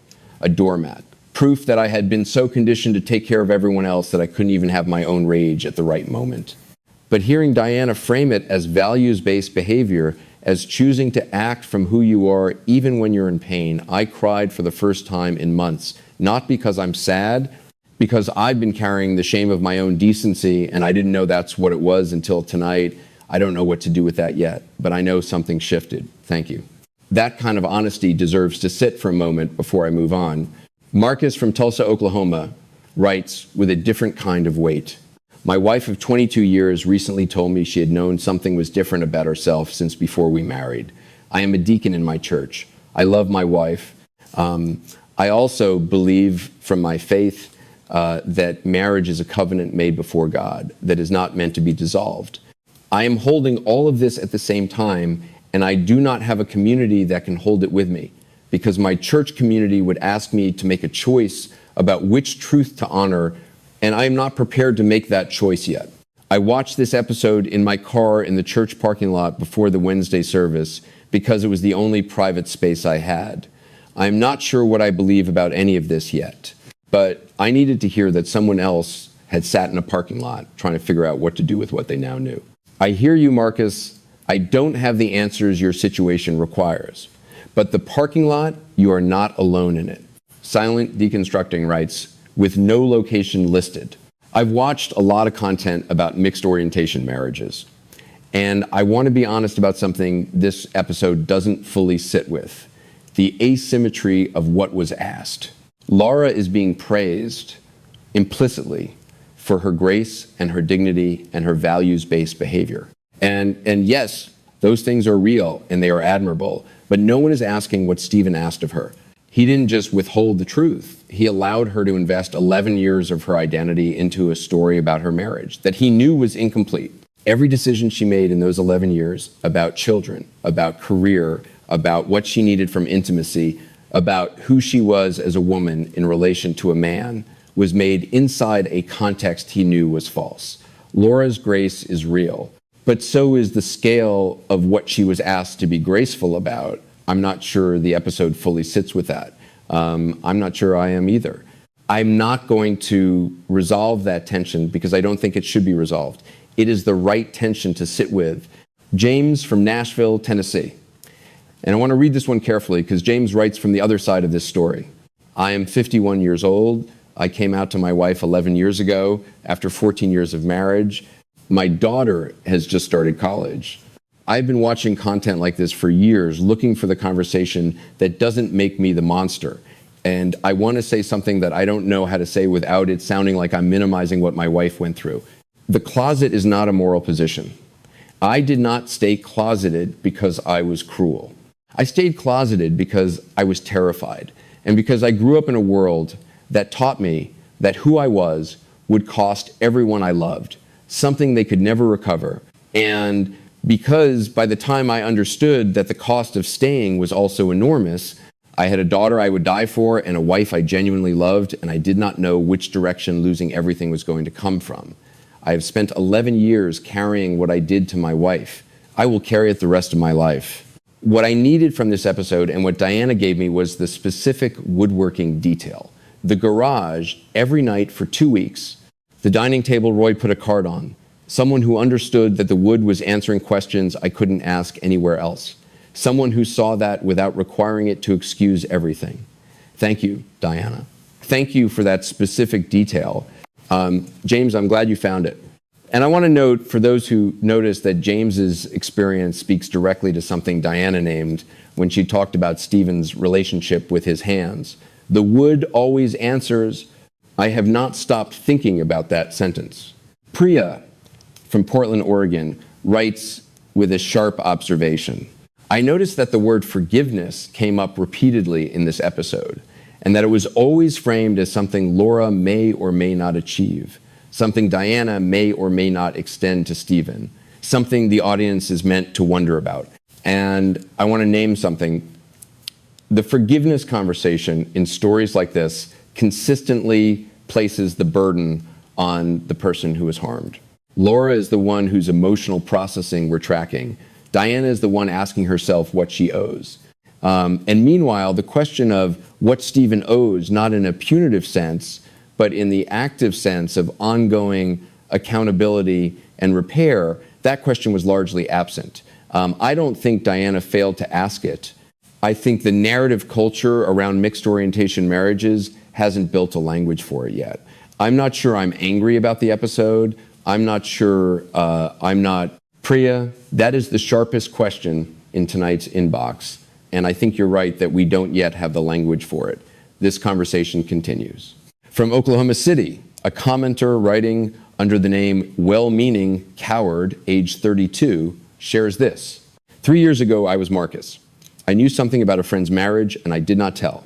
a doormat. Proof that I had been so conditioned to take care of everyone else that I couldn't even have my own rage at the right moment. But hearing Diana frame it as values-based behavior, as choosing to act from who you are even when you're in pain, I cried for the first time in months. Not because I'm sad, because I've been carrying the shame of my own decency and I didn't know that's what it was until tonight. I don't know what to do with that yet, but I know something shifted. Thank you. That kind of honesty deserves to sit for a moment before I move on. Marcus from Tulsa, Oklahoma writes with a different kind of weight. My wife of 22 years recently told me she had known something was different about herself since before we married. I am a deacon in my church. I love my wife. I also believe from my faith that marriage is a covenant made before God that is not meant to be dissolved. I am holding all of this at the same time, and I do not have a community that can hold it with me, because my church community would ask me to make a choice about which truth to honor, and I am not prepared to make that choice yet. I watched this episode in my car in the church parking lot before the Wednesday service because it was the only private space I had. I'm not sure what I believe about any of this yet, but I needed to hear that someone else had sat in a parking lot trying to figure out what to do with what they now knew. I hear you, Marcus. I don't have the answers your situation requires. But the parking lot, you are not alone in it. Silent Deconstructing writes, with no location listed. I've watched a lot of content about mixed orientation marriages, and I want to be honest about something this episode doesn't fully sit with: the asymmetry of what was asked. Laura is being praised implicitly for her grace and her dignity and her values-based behavior. And yes, those things are real and they are admirable, but no one is asking what Stephen asked of her. He didn't just withhold the truth. He allowed her to invest 11 years of her identity into a story about her marriage that he knew was incomplete. Every decision she made in those 11 years about children, about career, about what she needed from intimacy, about who she was as a woman in relation to a man, was made inside a context he knew was false. Laura's grace is real, but so is the scale of what she was asked to be graceful about. I'm not sure the episode fully sits with that. I'm not sure I am either. I'm not going to resolve that tension because I don't think it should be resolved. It is the right tension to sit with. James from Nashville, Tennessee. And I want to read this one carefully because James writes from the other side of this story. I am 51 years old. I came out to my wife 11 years ago after 14 years of marriage. My daughter has just started college. I've been watching content like this for years, looking for the conversation that doesn't make me the monster. And I want to say something that I don't know how to say without it sounding like I'm minimizing what my wife went through. The closet is not a moral position. I did not stay closeted because I was cruel. I stayed closeted because I was terrified, and because I grew up in a world that taught me that who I was would cost everyone I loved, something they could never recover. And because by the time I understood that the cost of staying was also enormous, I had a daughter I would die for and a wife I genuinely loved, and I did not know which direction losing everything was going to come from. I have spent 11 years carrying what I did to my wife. I will carry it the rest of my life. What I needed from this episode and what Diana gave me was the specific woodworking detail. The garage, every night for 2 weeks. The dining table Roy put a card on. Someone who understood that the wood was answering questions I couldn't ask anywhere else. Someone who saw that without requiring it to excuse everything. Thank you, Diana. Thank you for that specific detail. James, I'm glad you found it. And I want to note, for those who noticed, that James's experience speaks directly to something Diana named when she talked about Stephen's relationship with his hands. The wood always answers. I have not stopped thinking about that sentence. Priya from Portland, Oregon, writes with a sharp observation. I noticed that the word forgiveness came up repeatedly in this episode, and that it was always framed as something Laura may or may not achieve, something Diana may or may not extend to Stephen, something the audience is meant to wonder about. And I want to name something. The forgiveness conversation in stories like this consistently places the burden on the person who is harmed. Laura is the one whose emotional processing we're tracking. Diana is the one asking herself what she owes. And meanwhile, the question of what Stephen owes, not in a punitive sense, but in the active sense of ongoing accountability and repair, that question was largely absent. I don't think Diana failed to ask it. I think the narrative culture around mixed orientation marriages hasn't built a language for it yet. I'm not sure I'm angry about the episode. I'm not sure I'm not. Priya, that is the sharpest question in tonight's inbox. And I think you're right that we don't yet have the language for it. This conversation continues. From Oklahoma City, a commenter writing under the name Well-Meaning Coward, age 32, shares this. 3 years ago, I was Marcus. I knew something about a friend's marriage, and I did not tell.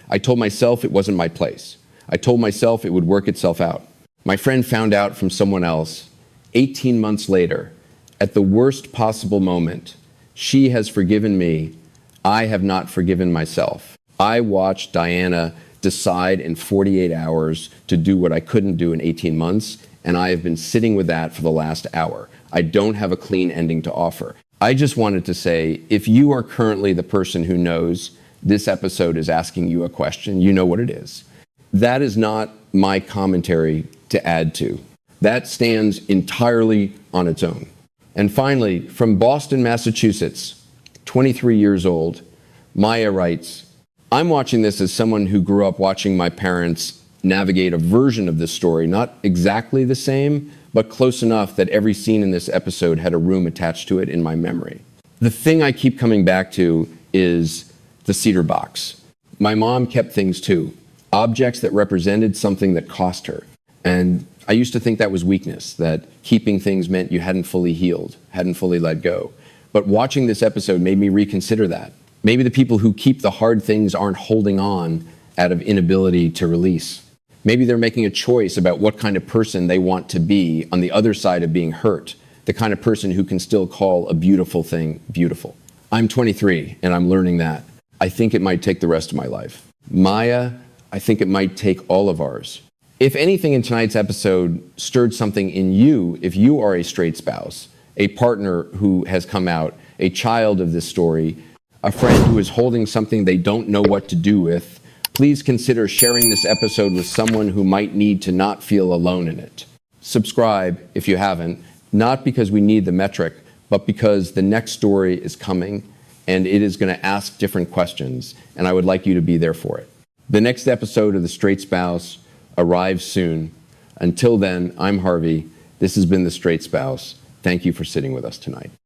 I told myself it wasn't my place. I told myself it would work itself out. My friend found out from someone else. 18 months later, at the worst possible moment, she has forgiven me. I have not forgiven myself. I watched Diana decide in 48 hours to do what I couldn't do in 18 months, and I have been sitting with that for the last hour. I don't have a clean ending to offer. I just wanted to say, if you are currently the person who knows this episode is asking you a question, you know what it is. That is not my commentary to add to. That stands entirely on its own. And finally, from Boston, Massachusetts, 23 years old, Maya writes, I'm watching this as someone who grew up watching my parents navigate a version of this story, not exactly the same, but close enough that every scene in this episode had a room attached to it in my memory. The thing I keep coming back to is the cedar box. My mom kept things too, objects that represented something that cost her. And I used to think that was weakness, that keeping things meant you hadn't fully healed, hadn't fully let go. But watching this episode made me reconsider that. Maybe the people who keep the hard things aren't holding on out of inability to release. Maybe they're making a choice about what kind of person they want to be on the other side of being hurt, the kind of person who can still call a beautiful thing beautiful. I'm 23 and I'm learning that. I think it might take the rest of my life. Maya, I think it might take all of ours. If anything in tonight's episode stirred something in you, if you are a straight spouse, a partner who has come out, a child of this story, a friend who is holding something they don't know what to do with, please consider sharing this episode with someone who might need to not feel alone in it. Subscribe if you haven't, not because we need the metric, but because the next story is coming and it is going to ask different questions, and I would like you to be there for it. The next episode of The Straight Spouse arrives soon. Until then, I'm Harvey. This has been The Straight Spouse. Thank you for sitting with us tonight.